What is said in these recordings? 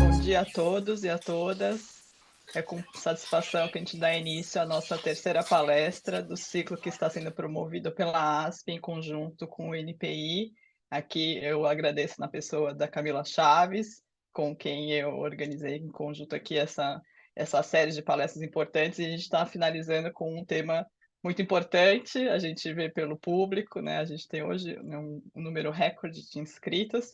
Bom dia a todos e a todas. É com satisfação que a gente dá início à nossa terceira palestra do ciclo que está sendo promovido pela ASP em conjunto com o NPI. Aqui eu agradeço na pessoa da Camila Chaves, com quem eu organizei em conjunto aqui essa série de palestras importantes, e a gente está finalizando com um tema muito importante. A gente vê pelo público, né? A gente tem hoje um número recorde de inscritos,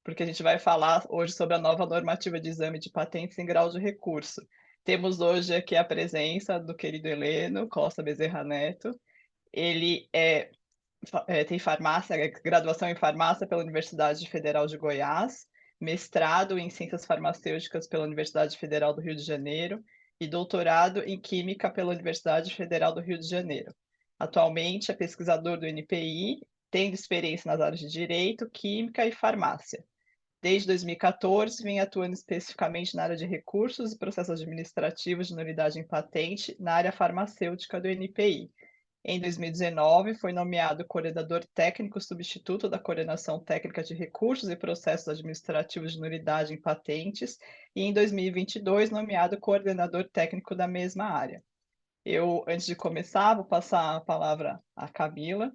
porque a gente vai falar hoje sobre a nova normativa de exame de patentes em grau de recurso. Temos hoje aqui a presença do querido Heleno Costa Bezerra Neto. Ele tem graduação em farmácia pela Universidade Federal de Goiás, mestrado em ciências farmacêuticas pela Universidade Federal do Rio de Janeiro e doutorado em química pela Universidade Federal do Rio de Janeiro. Atualmente é pesquisador do NPI, tendo experiência nas áreas de direito, química e farmácia. Desde 2014, vem atuando especificamente na área de recursos e processos administrativos de nulidade em patente na área farmacêutica do NPI. Em 2019, foi nomeado coordenador técnico substituto da Coordenação Técnica de Recursos e Processos Administrativos de Nulidade em Patentes, e em 2022, nomeado coordenador técnico da mesma área. Eu, antes de começar, vou passar a palavra à Camila,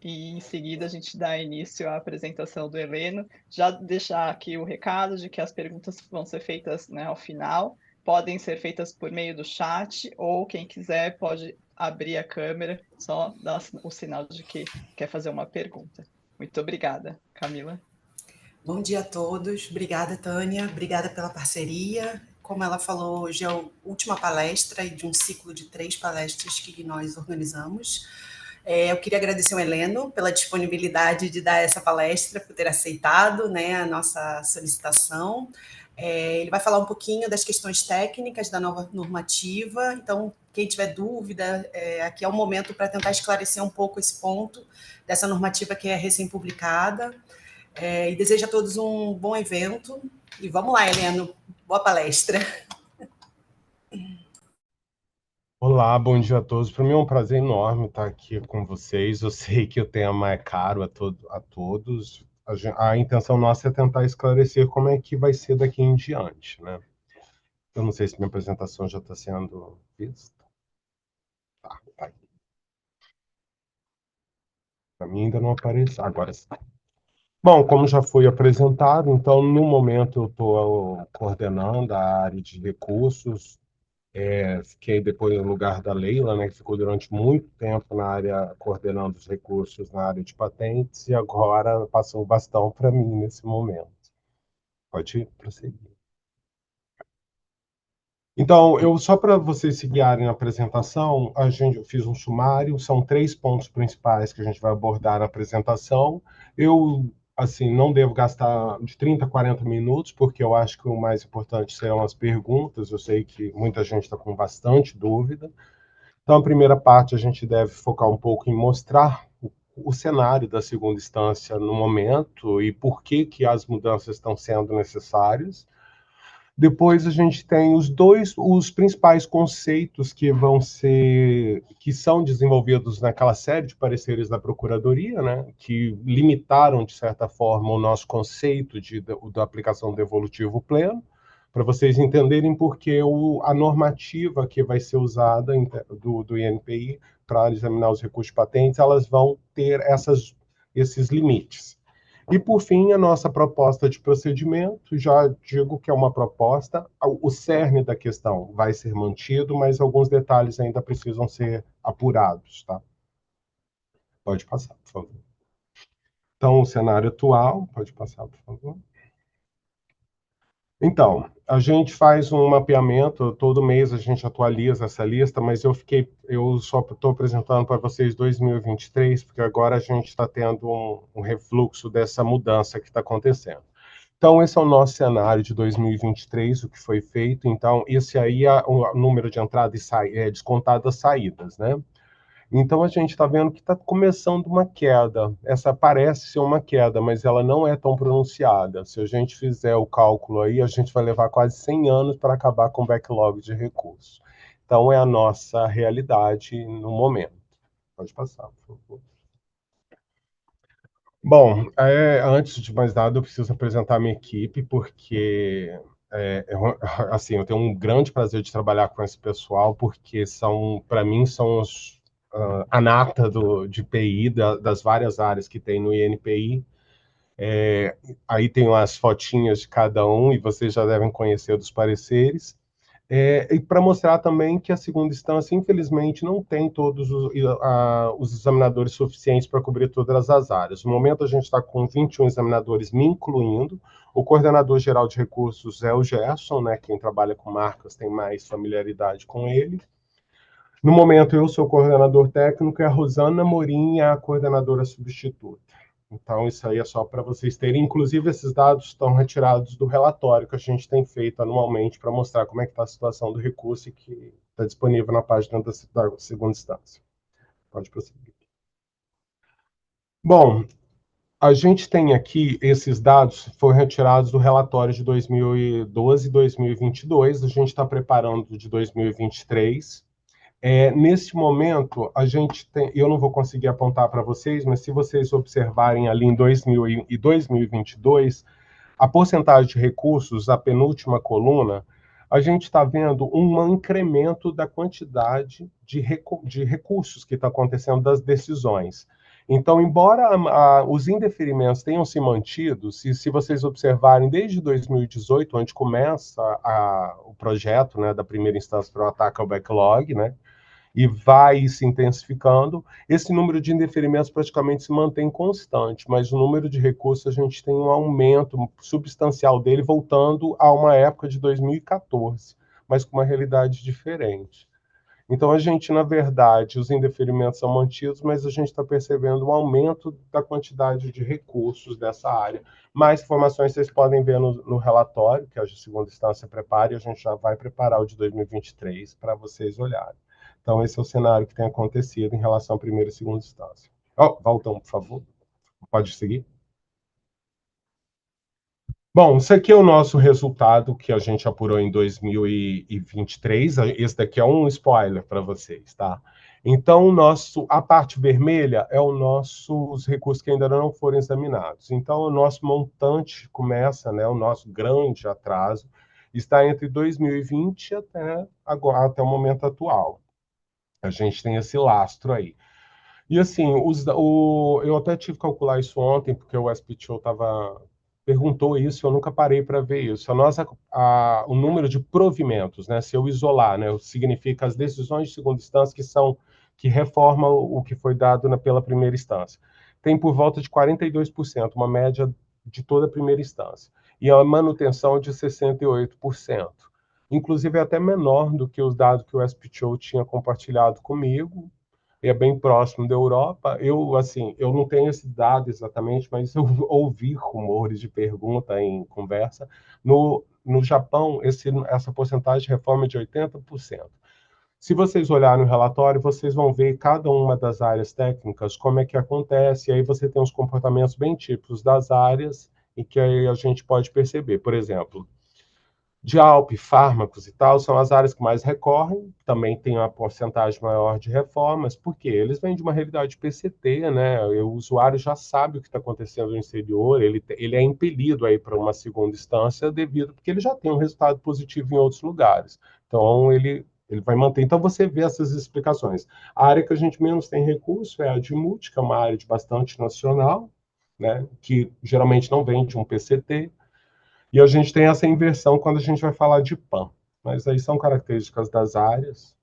e em seguida a gente dá início à apresentação do Heleno. Já deixar aqui o recado de que as perguntas vão ser feitas, né, ao final, podem ser feitas por meio do chat, ou quem quiser pode abrir a câmera, só dar o sinal de que quer fazer uma pergunta. Muito obrigada, Camila. Bom dia a todos. Obrigada, Tânia. Obrigada pela parceria. Como ela falou, hoje é a última palestra de um ciclo de 3 palestras que nós organizamos. Eu queria agradecer ao Heleno pela disponibilidade de dar essa palestra, por ter aceitado, né, a nossa solicitação. Ele vai falar um pouquinho das questões técnicas da nova normativa, então, quem tiver dúvida, aqui é o momento para tentar esclarecer um pouco esse ponto dessa normativa que é recém-publicada. E desejo a todos um bom evento. E vamos lá, Heleno, boa palestra. Olá, bom dia a todos. Para mim é um prazer enorme estar aqui com vocês. Eu sei que o tema é caro a todos. A intenção nossa é tentar esclarecer como é que vai ser daqui em diante, né? Eu não sei se minha apresentação já está sendo vista. Tá aí. Para mim ainda não apareceu. Agora sim. Bom, como já foi apresentado, então, no momento eu estou coordenando a área de recursos. Fiquei depois no lugar da Leila, né, que ficou durante muito tempo na área, coordenando os recursos na área de patentes, e agora passou o bastão para mim nesse momento. Pode prosseguir. Então, só para vocês se guiarem na apresentação, eu fiz um sumário, são 3 pontos principais que a gente vai abordar na apresentação. Eu, assim, não devo gastar de 30 a 40 minutos, porque eu acho que o mais importante serão as perguntas. Eu sei que muita gente está com bastante dúvida. Então, a primeira parte a gente deve focar um pouco em mostrar o cenário da segunda instância no momento e por que as mudanças estão sendo necessárias. Depois a gente tem os principais conceitos que são desenvolvidos naquela série de pareceres da Procuradoria, né, que limitaram, de certa forma, o nosso conceito da aplicação do devolutivo pleno. para vocês entenderem porque a normativa que vai ser usada do INPI para examinar os recursos de patentes, elas vão ter esses limites. E, por fim, a nossa proposta de procedimento, já digo que é uma proposta, o cerne da questão vai ser mantido, mas alguns detalhes ainda precisam ser apurados, tá? Pode passar, por favor. Então, o cenário atual, pode passar, por favor. Então, a gente faz um mapeamento, todo mês a gente atualiza essa lista, mas eu só estou apresentando para vocês 2023, porque agora a gente está tendo um refluxo dessa mudança que está acontecendo. Então, esse é o nosso cenário de 2023, o que foi feito. Então, esse aí é o número de entrada e descontado das saídas, né? Então, a gente está vendo que está começando uma queda. Essa parece ser uma queda, mas ela não é tão pronunciada. Se a gente fizer o cálculo aí, a gente vai levar quase 100 anos para acabar com o backlog de recursos. Então, é a nossa realidade no momento. Pode passar, por favor. Bom, antes de mais nada, eu preciso apresentar a minha equipe, porque assim, eu tenho um grande prazer de trabalhar com esse pessoal, porque para mim, são a nata de PI, das várias áreas que tem no INPI. Aí tem as fotinhas de cada um, e vocês já devem conhecer dos pareceres. E para mostrar também que a segunda instância, infelizmente, não tem todos os examinadores suficientes para cobrir todas as áreas. No momento, a gente está com 21 examinadores, me incluindo. O coordenador geral de recursos é o Gerson, né? Quem trabalha com marcas tem mais familiaridade com ele. No momento, eu sou o coordenador técnico e a Rosana Morim é a coordenadora substituta. Então, isso aí é só para vocês terem. Inclusive, esses dados estão retirados do relatório que a gente tem feito anualmente para mostrar como é que está a situação do recurso e que está disponível na página da segunda instância. Pode prosseguir. Bom, a gente tem aqui esses dados, foram retirados do relatório de 2012 e 2022. A gente está preparando de 2023. Nesse momento, eu não vou conseguir apontar para vocês, mas se vocês observarem ali em 2000 e 2022, a porcentagem de recursos, a penúltima coluna, a gente está vendo um incremento da quantidade de recursos que está acontecendo das decisões. Então, embora os indeferimentos tenham se mantido, se vocês observarem desde 2018, onde começa o projeto, né, da primeira instância para o ataque ao backlog, né, e vai se intensificando, esse número de indeferimentos praticamente se mantém constante, mas o número de recursos, a gente tem um aumento substancial dele, voltando a uma época de 2014, mas com uma realidade diferente. Então, a gente, na verdade, os indeferimentos são mantidos, mas a gente está percebendo um aumento da quantidade de recursos dessa área. Mais informações vocês podem ver no relatório, que a segunda instância prepara, e a gente já vai preparar o de 2023 para vocês olharem. Então, esse é o cenário que tem acontecido em relação à primeira e segunda instância. Valtão, por favor. Pode seguir. Bom, isso aqui é o nosso resultado que a gente apurou em 2023. Esse daqui é um spoiler para vocês, tá? Então, a parte vermelha é os nossos recursos que ainda não foram examinados. Então, o nosso montante começa, né? O nosso grande atraso está entre 2020 até o momento atual. A gente tem esse lastro aí. E assim, eu até tive que calcular isso ontem, porque o SPTO perguntou isso, eu nunca parei para ver isso. O número de provimentos, né, se eu isolar, né, significa as decisões de segunda instância que reformam o que foi dado pela primeira instância. Tem por volta de 42%, uma média de toda a primeira instância. E a manutenção de 68%. Inclusive, é até menor do que os dados que o SPTO tinha compartilhado comigo, é bem próximo da Europa. Eu não tenho esse dado exatamente, mas eu ouvi rumores de pergunta em conversa. No Japão, essa porcentagem de reforma é de 80%. Se vocês olharem no relatório, vocês vão ver cada uma das áreas técnicas, como é que acontece, e aí você tem os comportamentos bem típicos das áreas e que aí a gente pode perceber. Por exemplo, de ALP, fármacos e tal, são as áreas que mais recorrem, também tem uma porcentagem maior de reformas, porque eles vêm de uma realidade PCT, né? O usuário já sabe o que está acontecendo no exterior, ele é impelido aí para uma segunda instância devido porque ele já tem um resultado positivo em outros lugares. Então, ele vai manter. Então, você vê essas explicações. A área que a gente menos tem recurso é a de multi, que é uma área de bastante nacional, né? Que geralmente não vem de um PCT. E a gente tem essa inversão quando a gente vai falar de PAN. Mas aí são características das áreas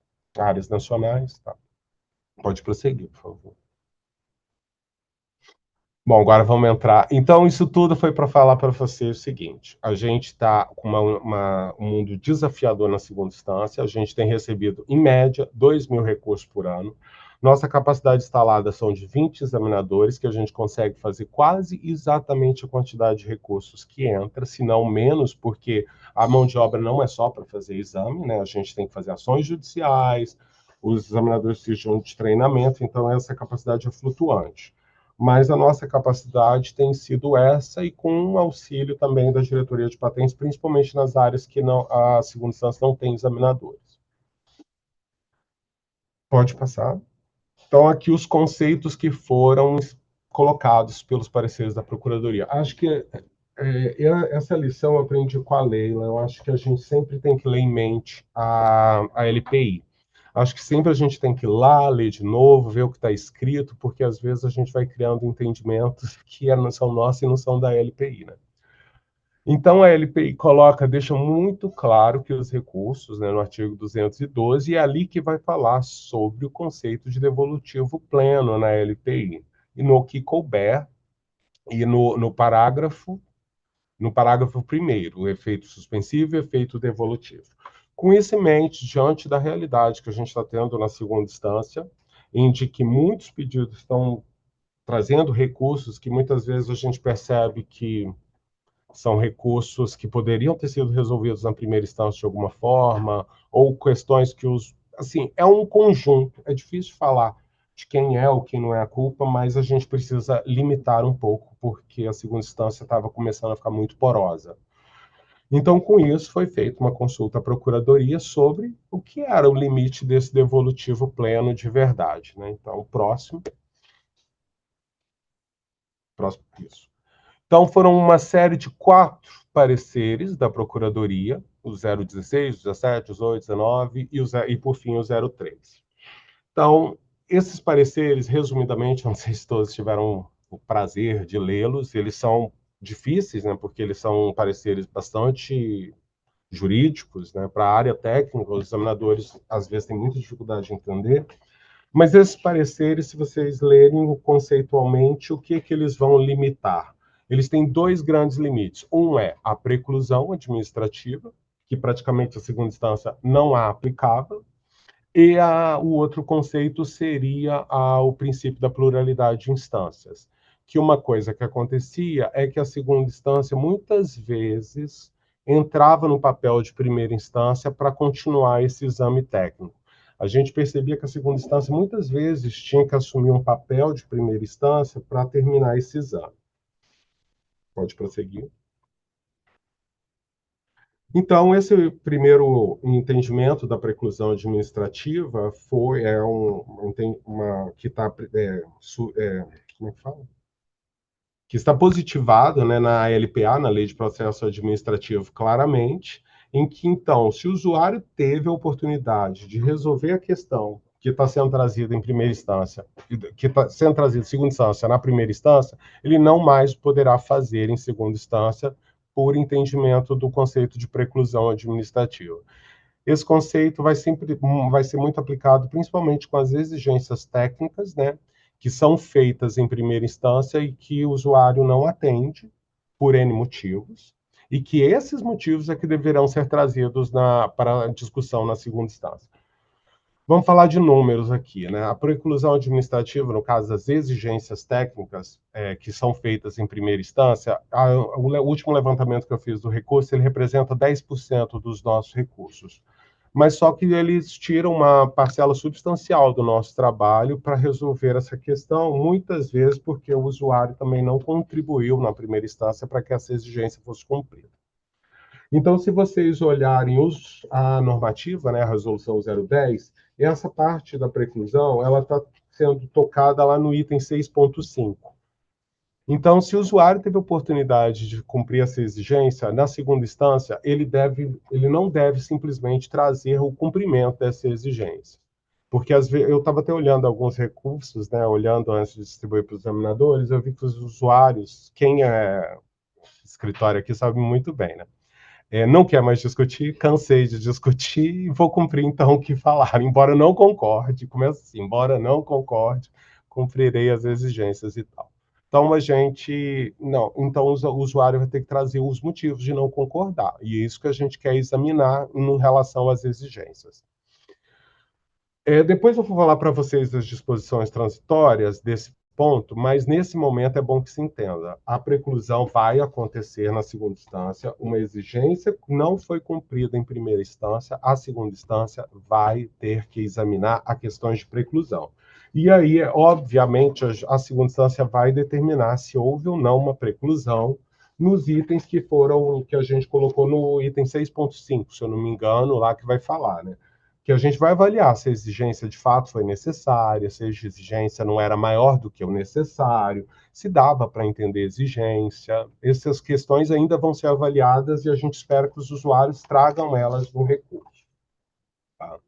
nacionais. Tá? Pode prosseguir, por favor. Bom, agora vamos entrar. Então, isso tudo foi para falar para você o seguinte: a gente está com um mundo desafiador na segunda instância, a gente tem recebido, em média, 2.000 recursos por ano. Nossa capacidade instalada são de 20 examinadores, que a gente consegue fazer quase exatamente a quantidade de recursos que entra, se não menos, porque a mão de obra não é só para fazer exame, né? A gente tem que fazer ações judiciais, os examinadores precisam de treinamento, então essa capacidade é flutuante, mas a nossa capacidade tem sido essa e com o auxílio também da diretoria de patentes, principalmente nas áreas que não, a segunda instância não tem examinadores. Pode passar. Então, aqui os conceitos que foram colocados pelos pareceres da Procuradoria. Acho que essa lição eu aprendi com a Leila. Eu acho que a gente sempre tem que ler em mente a LPI. Acho que sempre a gente tem que ir lá, ler de novo, ver o que está escrito, porque às vezes a gente vai criando entendimentos que não são nossos e não são da LPI, né? Então, a LPI deixa muito claro que os recursos, né, no artigo 212, é ali que vai falar sobre o conceito de devolutivo pleno na LPI. E no que couber, e no parágrafo primeiro, o efeito suspensivo e o efeito devolutivo. Com isso em mente, diante da realidade que a gente está tendo na segunda instância, em que muitos pedidos estão trazendo recursos que muitas vezes a gente percebe que são recursos que poderiam ter sido resolvidos na primeira instância de alguma forma, ou questões que assim, é um conjunto, é difícil falar de quem é ou quem não é a culpa, mas a gente precisa limitar um pouco, porque a segunda instância estava começando a ficar muito porosa. Então, com isso, foi feita uma consulta à Procuradoria sobre o que era o limite desse devolutivo pleno de verdade, né? Então, próximo, isso. Então, foram uma série de 4 pareceres da Procuradoria, o 016, o 17, o 18, o 19 e, por fim, o 03. Então, esses pareceres, resumidamente, não sei se todos tiveram o prazer de lê-los, eles são difíceis, né, porque eles são pareceres bastante jurídicos, né, para a área técnica, os examinadores, às vezes, têm muita dificuldade de entender, mas esses pareceres, se vocês lerem conceitualmente, o que eles vão limitar? Eles têm 2 grandes limites. Um é a preclusão administrativa, que praticamente a segunda instância não a aplicava, e o outro conceito seria o princípio da pluralidade de instâncias, que uma coisa que acontecia é que a segunda instância muitas vezes entrava no papel de primeira instância para continuar esse exame técnico. A gente percebia que a segunda instância muitas vezes tinha que assumir um papel de primeira instância para terminar esse exame. Pode prosseguir. Então, esse primeiro entendimento da preclusão administrativa que está como é que fala? Que está positivado, né, na LPA, na Lei de Processo Administrativo, claramente, em que, então, se o usuário teve a oportunidade de resolver a questão que está sendo trazida em primeira instância, que está sendo trazida em segunda instância na primeira instância, ele não mais poderá fazer em segunda instância por entendimento do conceito de preclusão administrativa. Esse conceito vai ser muito aplicado principalmente com as exigências técnicas, né, que são feitas em primeira instância e que o usuário não atende por N motivos, e que esses motivos é que deverão ser trazidos para a discussão na segunda instância. Vamos falar de números aqui, né? A preclusão administrativa, no caso das exigências técnicas que são feitas em primeira instância, o último levantamento que eu fiz do recurso, ele representa 10% dos nossos recursos. Mas só que eles tiram uma parcela substancial do nosso trabalho para resolver essa questão, muitas vezes porque o usuário também não contribuiu na primeira instância para que essa exigência fosse cumprida. Então, se vocês olharem a normativa, né, a resolução 010, essa parte da preclusão, ela está sendo tocada lá no item 6.5. Então, se o usuário teve a oportunidade de cumprir essa exigência, na segunda instância, ele não deve simplesmente trazer o cumprimento dessa exigência. Porque às vezes, eu estava até olhando alguns recursos, né, olhando antes de distribuir para os examinadores, eu vi que os usuários, quem é escritório aqui sabe muito bem, né? Não quer mais discutir, cansei de discutir e vou cumprir então o que falaram, embora não concorde, começa assim, embora não concorde, cumprirei as exigências e tal. Então a gente, não, então o usuário vai ter que trazer os motivos de não concordar, e é isso que a gente quer examinar em relação às exigências. Depois eu vou falar para vocês das disposições transitórias desse ponto, mas nesse momento é bom que se entenda. A preclusão vai acontecer na segunda instância, uma exigência não foi cumprida em primeira instância, a segunda instância vai ter que examinar as questões de preclusão. E aí, obviamente, a segunda instância vai determinar se houve ou não uma preclusão nos itens que a gente colocou no item 6.5, se eu não me engano, lá que vai falar, né? Que a gente vai avaliar se a exigência de fato foi necessária, se a exigência não era maior do que o necessário, se dava para entender a exigência. Essas questões ainda vão ser avaliadas e a gente espera que os usuários tragam elas no recurso. Tá?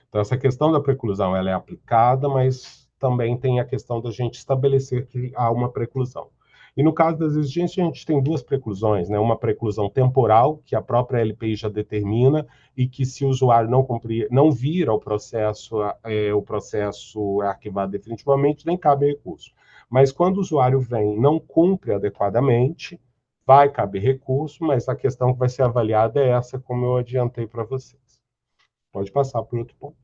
Então, essa questão da preclusão ela é aplicada, mas também tem a questão da gente estabelecer que há uma preclusão. E no caso das exigências, a gente tem duas preclusões, né? Uma preclusão temporal, que a própria LPI já determina, e que se o usuário não cumprir, não vira o processo é arquivado definitivamente, nem cabe recurso. Mas quando o usuário vem e não cumpre adequadamente, vai caber recurso, mas a questão que vai ser avaliada é essa, como eu adiantei para vocês. Pode passar para o outro ponto.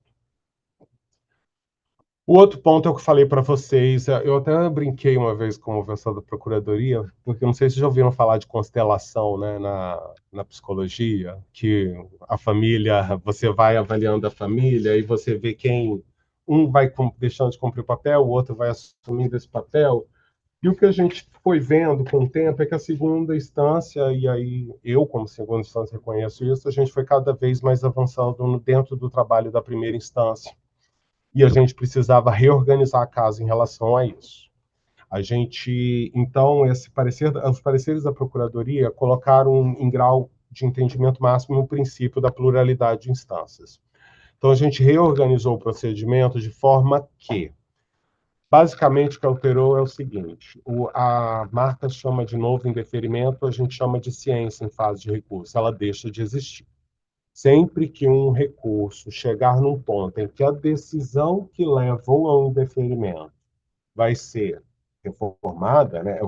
O outro ponto é o que eu falei para vocês. Eu até brinquei uma vez com o pessoal da Procuradoria, porque não sei se já ouviram falar de constelação, né, na psicologia, que a família, você vai avaliando a família e você vê quem um vai deixando de cumprir o papel, o outro vai assumindo esse papel. E o que a gente foi vendo com o tempo é que a segunda instância, e aí eu, como segunda instância, reconheço isso, a gente foi cada vez mais avançando dentro do trabalho da primeira instância. E a gente precisava reorganizar a casa em relação a isso. A gente, então, os pareceres da Procuradoria colocaram em grau de entendimento máximo o princípio da pluralidade de instâncias. Então, a gente reorganizou o procedimento de forma que, basicamente, o que alterou é o seguinte: a marca chama de novo indeferimento, a gente chama de ciência em fase de recurso, ela deixa de existir. Sempre que um recurso chegar num ponto em que a decisão que levou ao indeferimento vai ser reformada, né?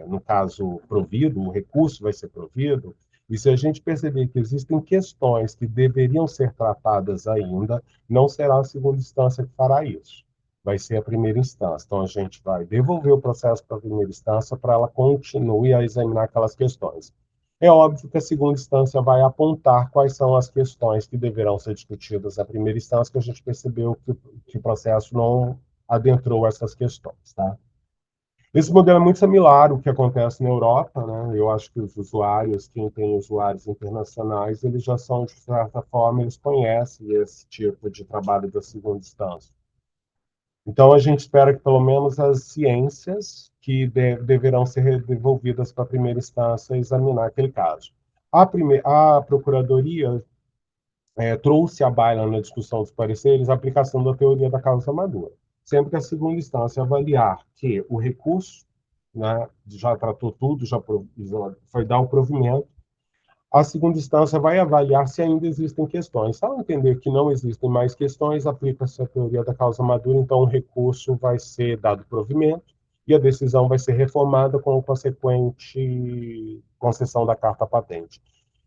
No caso, provido, o recurso vai ser provido, e se a gente perceber que existem questões que deveriam ser tratadas ainda, não será a segunda instância que fará isso. Vai ser a primeira instância. Então, a gente vai devolver o processo para a primeira instância para ela continue a examinar aquelas questões. É óbvio que a segunda instância vai apontar quais são as questões que deverão ser discutidas na primeira instância, que a gente percebeu que o processo não adentrou essas questões, tá? Esse modelo é muito similar ao que acontece na Europa, né? Eu acho que os usuários, quem tem usuários internacionais, eles já são, de certa forma, eles conhecem esse tipo de trabalho da segunda instância. Então, a gente espera que, pelo menos, as ciências que deverão ser devolvidas para a primeira instância examinar aquele caso. A Procuradoria trouxe à baila na discussão dos pareceres a aplicação da teoria da causa madura, sempre que a segunda instância avaliar que o recurso, né, já tratou tudo, já foi dar o provimento, a segunda instância vai avaliar se ainda existem questões. Se ela entender que não existem mais questões, aplica-se a teoria da causa madura, então o recurso vai ser dado provimento e a decisão vai ser reformada com a consequente concessão da carta patente.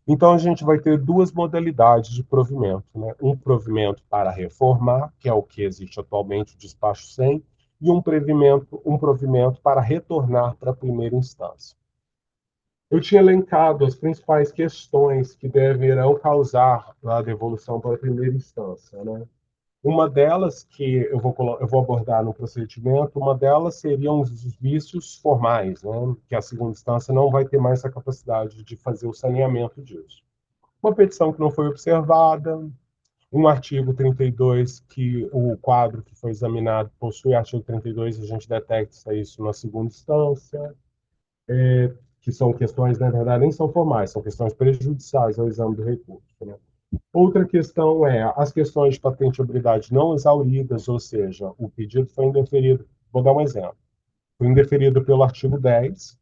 Então, a gente vai ter duas modalidades de provimento, né? Um provimento para reformar, que é o que existe atualmente, o despacho 100, e um provimento para retornar para a primeira instância. Eu tinha elencado as principais questões que deverão causar a devolução para a primeira instância, né? Uma delas que eu vou abordar no procedimento, uma delas seriam os vícios formais, né? Que a segunda instância não vai ter mais a capacidade de fazer o saneamento disso. uma petição que não foi observada, um artigo 32 que o quadro que foi examinado possui artigo 32, a gente detecta isso na segunda instância, que são questões, na verdade, nem são formais, são questões prejudiciais ao exame do recurso. Né? Outra questão é as questões de patentabilidade não exauridas, ou seja, o pedido foi indeferido. Vou dar um exemplo. Foi indeferido pelo artigo 10,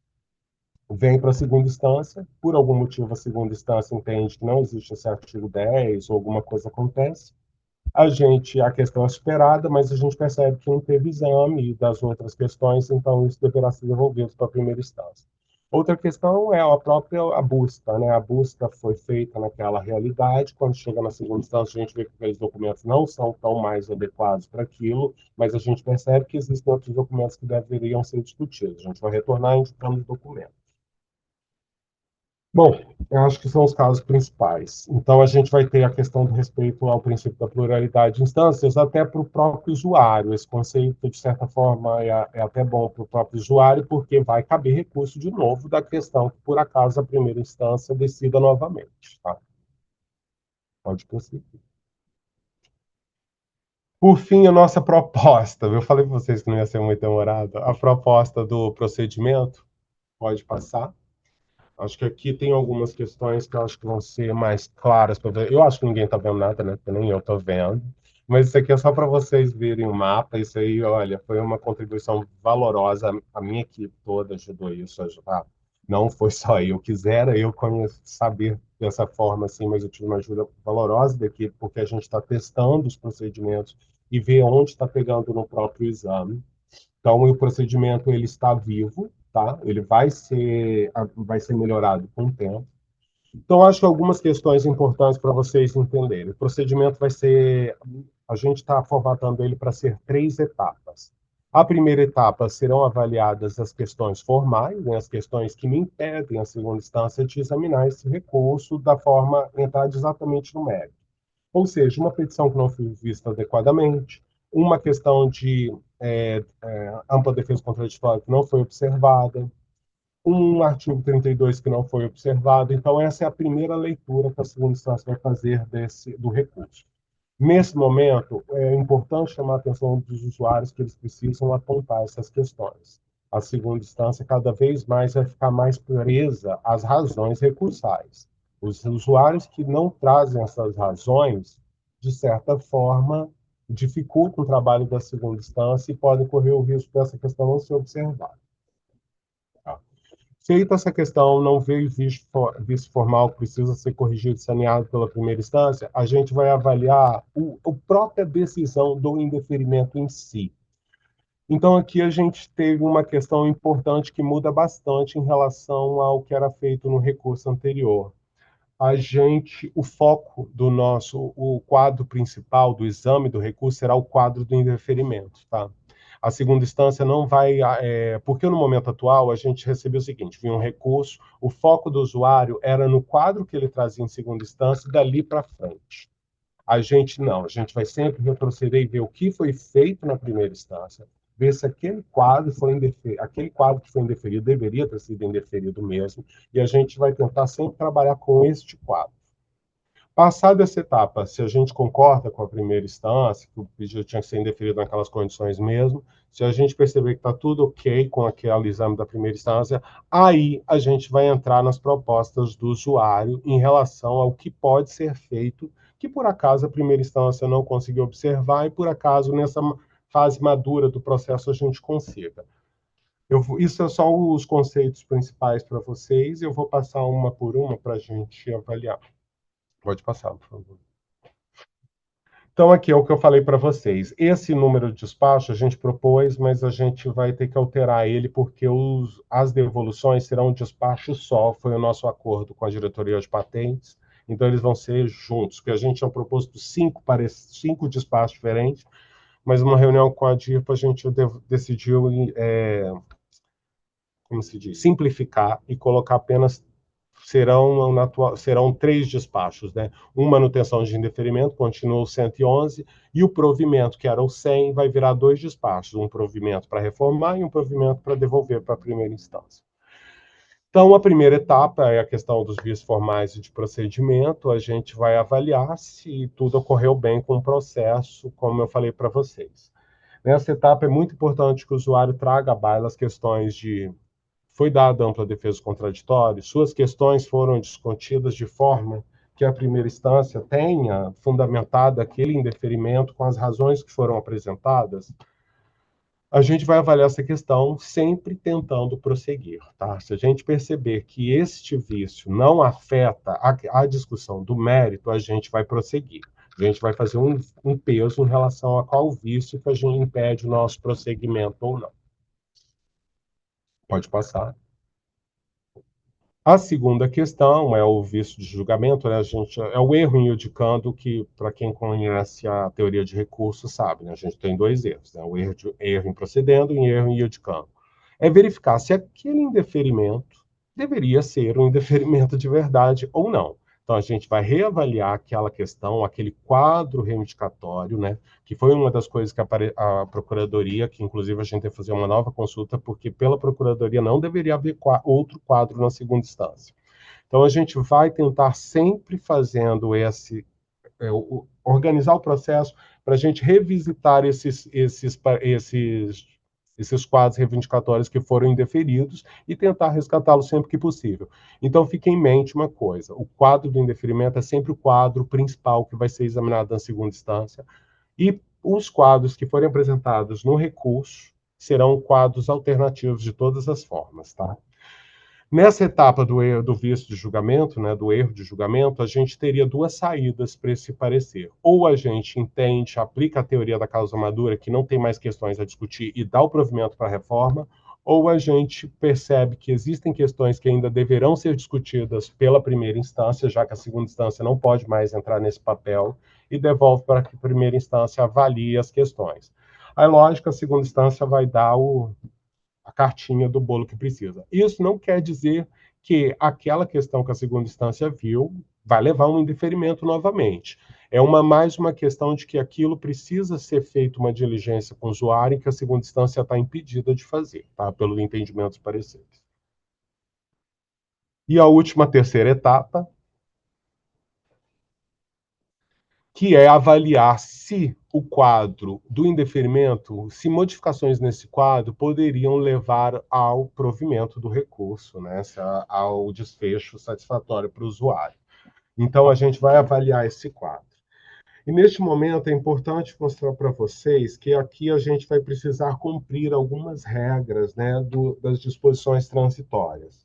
vem para a segunda instância, por algum motivo a segunda instância entende que não existe esse artigo 10 ou alguma coisa acontece, a questão é superada, mas a gente percebe que não teve exame das outras questões, então isso deverá ser devolvido para a primeira instância. Outra questão é a própria a busca, né? A busca foi feita naquela realidade, quando chega na segunda instância, a gente vê que aqueles documentos não são tão mais adequados para aquilo, mas a gente percebe que existem outros documentos que deveriam ser discutidos. A gente vai retornar indicando os documentos. Bom, eu acho que são os casos principais. Então, a gente vai ter a questão do respeito ao princípio da pluralidade de instâncias, até para o próprio usuário. Esse conceito, de certa forma, é até bom para o próprio usuário, porque vai caber recurso de novo da questão que, por acaso, a primeira instância decida novamente. Tá? Pode prosseguir. Por fim, a nossa proposta. Eu falei para vocês que não ia ser muito demorado. A proposta do procedimento, pode passar. Acho que aqui tem algumas questões que eu acho que vão ser mais claras para ver. Eu acho que ninguém está vendo nada, né? Porque nem eu estou vendo. Mas isso aqui é só para vocês verem o mapa. Isso aí, olha, foi uma contribuição valorosa. A minha equipe toda ajudou isso a ajudar. Não foi só eu. Quisera eu saber dessa forma, assim, mas eu tive uma ajuda valorosa da equipe, porque a gente está testando os procedimentos e ver onde está pegando no próprio exame. Então, o procedimento ele está vivo, tá? Ele vai ser melhorado com o tempo. Então, acho que algumas questões importantes para vocês entenderem. O procedimento vai ser, a gente está formatando ele para ser 3 etapas. A primeira etapa serão avaliadas as questões formais, né, as questões que me impedem a segunda instância de examinar esse recurso da forma entrada exatamente no mérito. Ou seja, uma petição que não foi vista adequadamente, uma questão de ampla defesa contraditória que não foi observada, um artigo 32 que não foi observado. Então, essa é a primeira leitura que a segunda instância vai fazer do recurso. Nesse momento, é importante chamar a atenção dos usuários que eles precisam apontar essas questões. A segunda instância, cada vez mais, vai ficar mais presa às razões recursais. Os usuários que não trazem essas razões, de certa forma, dificultam o trabalho da segunda instância e podem correr o risco dessa questão não ser observada. Tá? Feita essa questão, não veio visto formal que precisa ser corrigido e saneado pela primeira instância, a gente vai avaliar a própria decisão do indeferimento em si. Então, aqui a gente teve uma questão importante que muda bastante em relação ao que era feito no recurso anterior. O foco o quadro principal do exame do recurso será o quadro do indeferimento, tá? A segunda instância não vai, porque no momento atual a gente recebeu o seguinte, vinha um recurso, o foco do usuário era no quadro que ele trazia em segunda instância, dali para frente. A gente vai sempre retroceder e ver o que foi feito na primeira instância, ver se aquele quadro que foi indeferido deveria ter sido indeferido mesmo, e a gente vai tentar sempre trabalhar com este quadro. Passada essa etapa, se a gente concorda com a primeira instância, que o pedido tinha que ser indeferido naquelas condições mesmo, se a gente perceber que está tudo ok com aquele exame da primeira instância, aí a gente vai entrar nas propostas do usuário em relação ao que pode ser feito, que por acaso a primeira instância não conseguiu observar e por acaso nessa fase madura do processo a gente consiga. Isso é só os conceitos principais para vocês, eu vou passar uma por uma para a gente avaliar. Pode passar, por favor. Então, aqui é o que eu falei para vocês. Esse número de despacho a gente propôs, mas a gente vai ter que alterar ele, porque as devoluções serão um despacho só. Foi o nosso acordo com a diretoria de patentes. Então, eles vão ser juntos, porque a gente tinha proposto 5 despachos diferentes, mas numa reunião com a DIRPA a gente decidiu, como se diz, simplificar e colocar apenas serão 3 despachos, né? Uma manutenção de indeferimento, continua o 111, e o provimento, que era o 100, vai virar 2 despachos, um provimento para reformar e um provimento para devolver para a primeira instância. Então, a primeira etapa é a questão dos vias formais e de procedimento. A gente vai avaliar se tudo ocorreu bem com o processo, como eu falei para vocês. Nessa etapa, é muito importante que o usuário traga à baila as questões de: foi dada ampla defesa contraditória, suas questões foram discutidas de forma que a primeira instância tenha fundamentado aquele indeferimento com as razões que foram apresentadas. A gente vai avaliar essa questão sempre tentando prosseguir, tá? Se a gente perceber que este vício não afeta a discussão do mérito, a gente vai prosseguir. A gente vai fazer um peso em relação a qual vício que a gente impede o nosso prosseguimento ou não. Pode passar. A segunda questão é o vício de julgamento, né? É o erro em iudicando que, para quem conhece a teoria de recurso, sabe, né? A gente tem dois erros, né? O erro em procedendo e o erro em iudicando. É verificar se aquele indeferimento deveria ser um indeferimento de verdade ou não. Então, a gente vai reavaliar aquela questão, aquele quadro reivindicatório, né? Que foi uma das coisas que a Procuradoria, que inclusive a gente tem que fazer uma nova consulta, porque pela Procuradoria não deveria haver outro quadro na segunda instância. Então, a gente vai tentar sempre fazendo organizar o processo para a gente revisitar esses quadros reivindicatórios que foram indeferidos e tentar resgatá-los sempre que possível. Então, fique em mente uma coisa: o quadro do indeferimento é sempre o quadro principal que vai ser examinado na segunda instância, e os quadros que forem apresentados no recurso serão quadros alternativos de todas as formas, tá? Nessa etapa do vício de julgamento, né, do erro de julgamento, a gente teria duas saídas para esse parecer. Ou a gente entende, aplica a teoria da causa madura, que não tem mais questões a discutir, e dá o provimento para a reforma, ou a gente percebe que existem questões que ainda deverão ser discutidas pela primeira instância, já que a segunda instância não pode mais entrar nesse papel, e devolve para que a primeira instância avalie as questões. Aí, lógico, a segunda instância vai dar a cartinha do bolo que precisa. Isso não quer dizer que aquela questão que a segunda instância viu vai levar a um indeferimento novamente. É mais uma questão de que aquilo precisa ser feito uma diligência com o usuário e que a segunda instância está impedida de fazer, tá? Pelo entendimento dos pareceres. E a última, terceira etapa, que é avaliar se o quadro do indeferimento, se modificações nesse quadro poderiam levar ao provimento do recurso, né, ao desfecho satisfatório para o usuário. Então, a gente vai avaliar esse quadro. E neste momento é importante mostrar para vocês que aqui a gente vai precisar cumprir algumas regras, né, das disposições transitórias.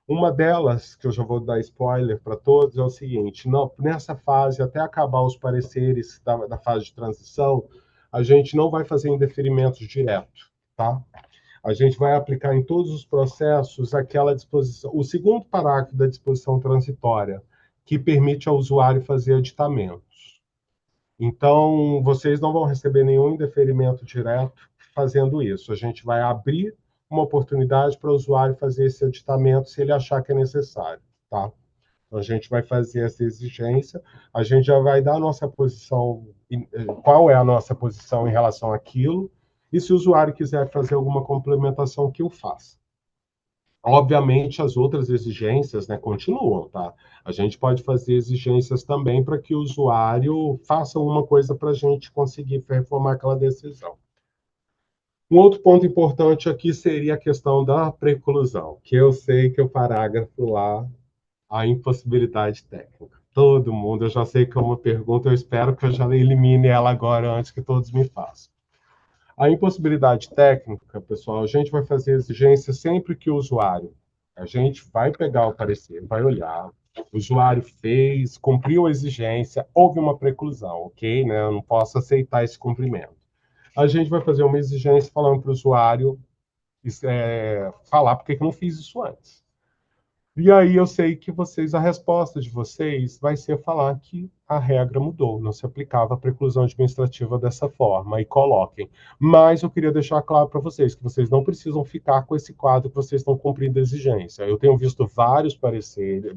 Uma delas, que eu já vou dar spoiler para todos, é o seguinte: nessa fase, até acabar os pareceres da fase de transição, a gente não vai fazer indeferimentos direto, tá? A gente vai aplicar em todos os processos aquela disposição, o segundo parágrafo da disposição transitória, que permite ao usuário fazer aditamentos. Então, vocês não vão receber nenhum indeferimento direto fazendo isso. A gente vai abrir uma oportunidade para o usuário fazer esse aditamento se ele achar que é necessário, tá? Então, a gente vai fazer essa exigência, a gente já vai dar a nossa posição, qual é a nossa posição em relação àquilo, e se o usuário quiser fazer alguma complementação, que o faça. Obviamente, as outras exigências, né, continuam, tá? A gente pode fazer exigências também para que o usuário faça alguma coisa para a gente conseguir reformar aquela decisão. Um outro ponto importante aqui seria a questão da preclusão, que eu sei que o parágrafo lá, a impossibilidade técnica. Todo mundo, eu já sei que é uma pergunta, eu espero que eu já elimine ela agora antes que todos me façam. A impossibilidade técnica, pessoal, a gente vai fazer exigência sempre que o usuário, a gente vai pegar o parecer, vai olhar, o usuário fez, cumpriu a exigência, houve uma preclusão, ok? Né? Eu não posso aceitar esse cumprimento. A gente vai fazer uma exigência falando para o usuário falar por que eu não fiz isso antes. E aí eu sei que a resposta de vocês vai ser falar que a regra mudou, não se aplicava a preclusão administrativa dessa forma, e coloquem. Mas eu queria deixar claro para vocês que vocês não precisam ficar com esse quadro que vocês estão cumprindo a exigência. Eu tenho visto vários pareceres,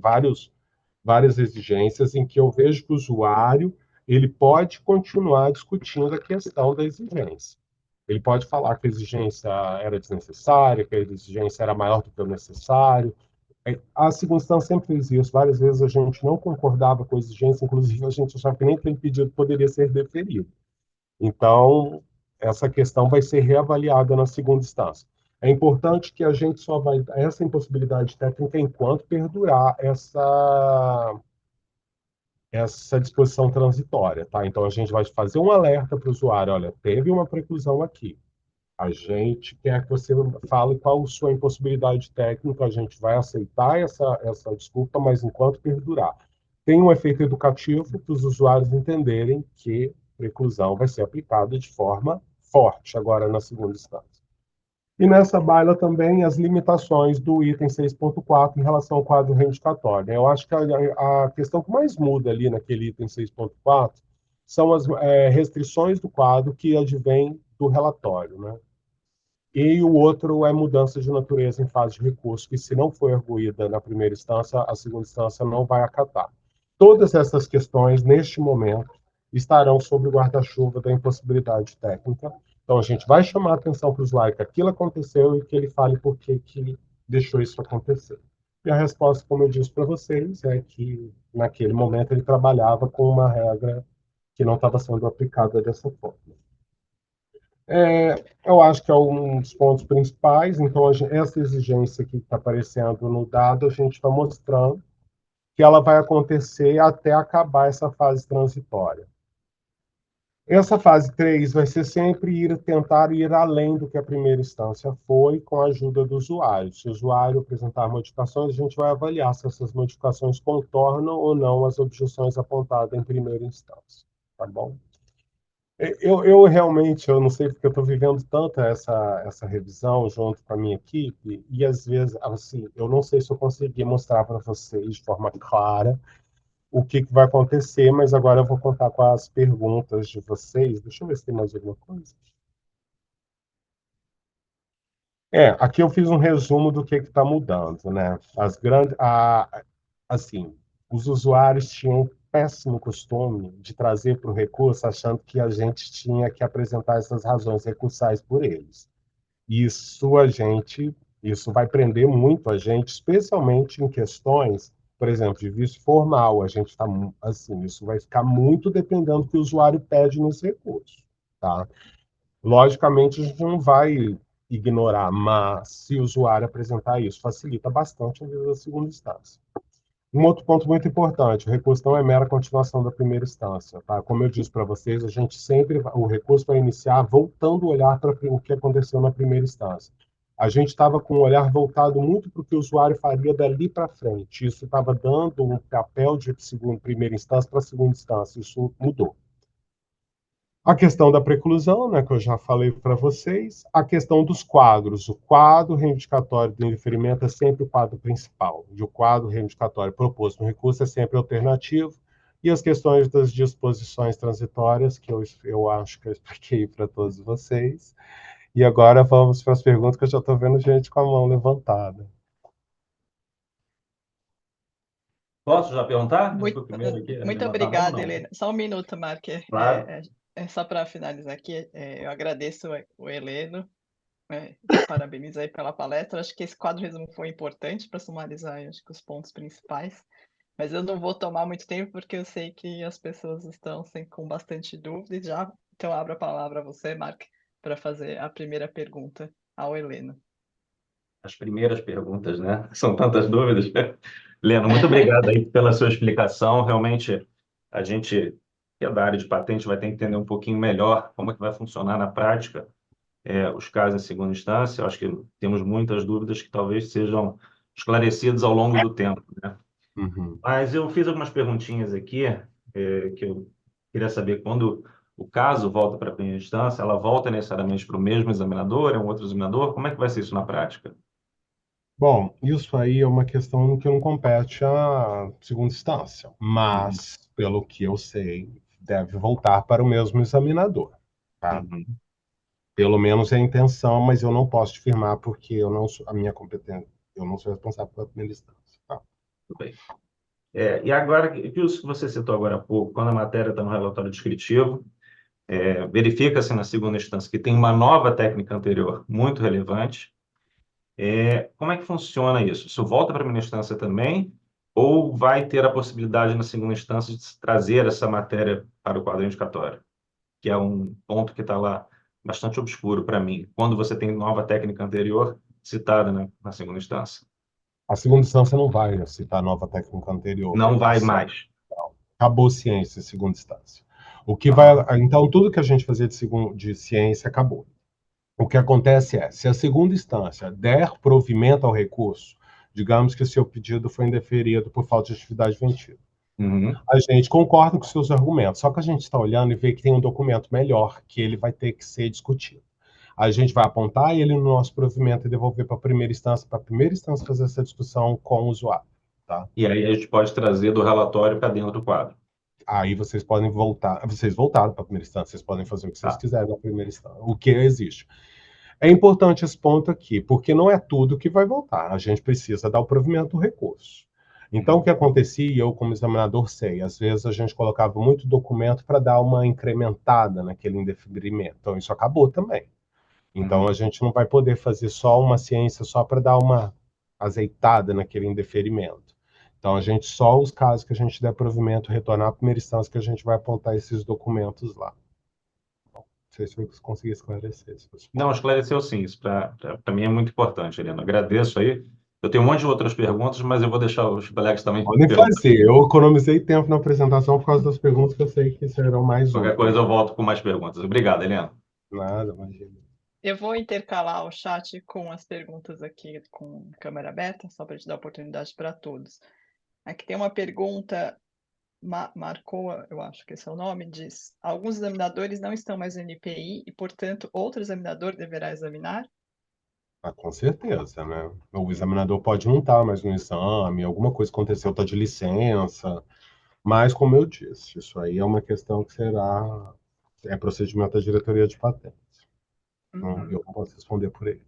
várias exigências em que eu vejo que o usuário ele pode continuar discutindo a questão da exigência. Ele pode falar que a exigência era desnecessária, que a exigência era maior do que o necessário. A segunda instância sempre fez isso. Várias vezes a gente não concordava com a exigência, inclusive a gente achava que nem aquele pedido poderia ser deferido. Então, essa questão vai ser reavaliada na segunda instância. É importante que a gente só vai dar essa impossibilidade técnica enquanto perdurar essa disposição transitória, tá? Então, a gente vai fazer um alerta para o usuário, olha, teve uma preclusão aqui. A gente quer que você fale qual a sua impossibilidade técnica, a gente vai aceitar essa desculpa, mas enquanto perdurar. Tem um efeito educativo para os usuários entenderem que preclusão vai ser aplicada de forma forte agora na segunda instância. E nessa baila também as limitações do item 6.4 em relação ao quadro reivindicatório. Eu acho que a questão que mais muda ali naquele item 6.4 são as restrições do quadro que advêm do relatório, né? E o outro é mudança de natureza em fase de recurso, que se não for arguída na primeira instância, a segunda instância não vai acatar. Todas essas questões, neste momento, estarão sob o guarda-chuva da impossibilidade técnica. Então, a gente vai chamar a atenção para o usuário que aquilo aconteceu e que ele fale por que deixou isso acontecer. E a resposta, como eu disse para vocês, é que naquele momento ele trabalhava com uma regra que não estava sendo aplicada dessa forma. Eu acho que é um dos pontos principais. Então, essa exigência que está aparecendo no dado, a gente está mostrando que ela vai acontecer até acabar essa fase transitória. Essa fase 3 vai ser sempre tentar ir além do que a primeira instância foi, com a ajuda do usuário. Se o usuário apresentar modificações, a gente vai avaliar se essas modificações contornam ou não as objeções apontadas em primeira instância. Tá bom? Eu realmente, eu não sei porque eu estou vivendo tanto essa revisão junto com a minha equipe, e às vezes, assim, eu não sei se eu consegui mostrar para vocês de forma clara o que vai acontecer, mas agora eu vou contar com as perguntas de vocês. Deixa eu ver se tem mais alguma coisa. Aqui eu fiz um resumo do que está mudando, né? Assim, os usuários tinham um péssimo costume de trazer para o recurso achando que a gente tinha que apresentar essas razões recursais por eles. Isso vai prender muito a gente, especialmente em questões, por exemplo, de vício formal. A gente está, assim, isso vai ficar muito dependendo do que o usuário pede nesse recurso, tá? Logicamente, a gente não vai ignorar, mas se o usuário apresentar isso, facilita bastante a vida da segunda instância. Um outro ponto muito importante, o recurso não é mera continuação da primeira instância, tá? Como eu disse para vocês, o recurso vai iniciar voltando o olhar para o que aconteceu na primeira instância. A gente estava com o olhar voltado muito para o que o usuário faria dali para frente. Isso estava dando um papel de primeira instância para segunda instância. Isso mudou. A questão da preclusão, né, que eu já falei para vocês. A questão dos quadros. O quadro reivindicatório do indeferimento é sempre o quadro principal. E o quadro reivindicatório proposto no recurso é sempre alternativo. E as questões das disposições transitórias, que eu acho que eu expliquei para todos vocês. E agora vamos para as perguntas, que eu já estou vendo gente com a mão levantada. Posso já perguntar? Muito, Eu fui o primeiro aqui a muito levantar a mão, obrigada, não? Helena. Só um minuto, Mark. Claro. Só para finalizar aqui, eu agradeço o Heleno, parabenizo aí pela palestra. Acho que esse quadro resumo foi importante para sumarizar, acho que os pontos principais. Mas eu não vou tomar muito tempo, porque eu sei que as pessoas estão com bastante dúvida já. Então, abro a palavra a você, Mark, para fazer a primeira pergunta ao Heleno. As primeiras perguntas, né? São tantas dúvidas. Leno, muito obrigado aí pela sua explicação. Realmente, a gente que é da área de patente vai ter que entender um pouquinho melhor como é que vai funcionar na prática os casos em segunda instância. Eu acho que temos muitas dúvidas que talvez sejam esclarecidas ao longo do tempo, né? Uhum. Mas eu fiz algumas perguntinhas aqui que eu queria saber quando o caso volta para a primeira instância, ela volta necessariamente para o mesmo examinador, é um outro examinador? Como é que vai ser isso na prática? Bom, isso aí é uma questão que não compete à segunda instância, mas, pelo que eu sei, deve voltar para o mesmo examinador, tá? Uhum. Pelo menos é a intenção, mas eu não posso te afirmar porque eu não sou a minha competência, eu não sou responsável pela primeira instância, tá? Tudo bem. E agora, que você citou agora há pouco, quando a matéria está no relatório descritivo, verifica-se na segunda instância que tem uma nova técnica anterior muito relevante, Como é que funciona isso? Isso volta para a primeira instância também? Ou vai ter a possibilidade na segunda instância de se trazer essa matéria para o quadro indicatório? Que é um ponto que está lá bastante obscuro para mim. Quando você tem nova técnica anterior citada na segunda instância. A segunda instância não vai citar a nova técnica anterior, vai Não estar vai só. mais. Acabou ciência em segunda instância. Ah, Então, tudo que a gente fazia de ciência acabou. O que acontece é, se a segunda instância der provimento ao recurso, digamos que o seu pedido foi indeferido por falta de atividade ventiva, uhum, a gente concorda com os seus argumentos, só que a gente está olhando e vê que tem um documento melhor, que ele vai ter que ser discutido. A gente vai apontar ele no nosso provimento e devolver para a primeira instância fazer essa discussão com o usuário. Tá? E aí a gente pode trazer do relatório para dentro do quadro. Aí vocês podem voltar, vocês voltaram para a primeira instância, vocês podem fazer o que vocês Tá. quiserem na primeira instância, o que existe. É importante esse ponto aqui, porque não é tudo que vai voltar. A gente precisa dar o provimento do recurso. Então, o que acontecia, eu como examinador sei, às vezes a gente colocava muito documento para dar uma incrementada naquele indeferimento. Então, isso acabou também. Então, a gente não vai poder fazer só uma ciência só para dar uma azeitada naquele indeferimento. Então, a gente só os casos que a gente der provimento, retornar à primeira instância, que a gente vai apontar esses documentos lá. Não sei se eu consegui esclarecer. Não, esclareceu sim. Isso para mim é muito importante, Helena. Agradeço aí. Eu tenho um monte de outras perguntas, mas eu vou deixar os colegas também Podem perguntar. fazer. Eu economizei tempo na apresentação por causa das perguntas que eu sei que serão mais Qualquer úteis. coisa eu volto com mais perguntas. Obrigado, Helena. Nada, imagina. Eu vou intercalar o chat com as perguntas aqui com câmera aberta, só para te dar oportunidade para todos. Aqui tem uma pergunta, marcou, eu acho que esse é o nome, diz: alguns examinadores não estão mais no NPI e, portanto, outro examinador deverá examinar? Ah, com certeza, né? O examinador pode não estar mais no exame, alguma coisa aconteceu, está de licença, mas, como eu disse, isso aí é uma questão que será procedimento da diretoria de patentes. Uhum, Eu não posso responder por eles.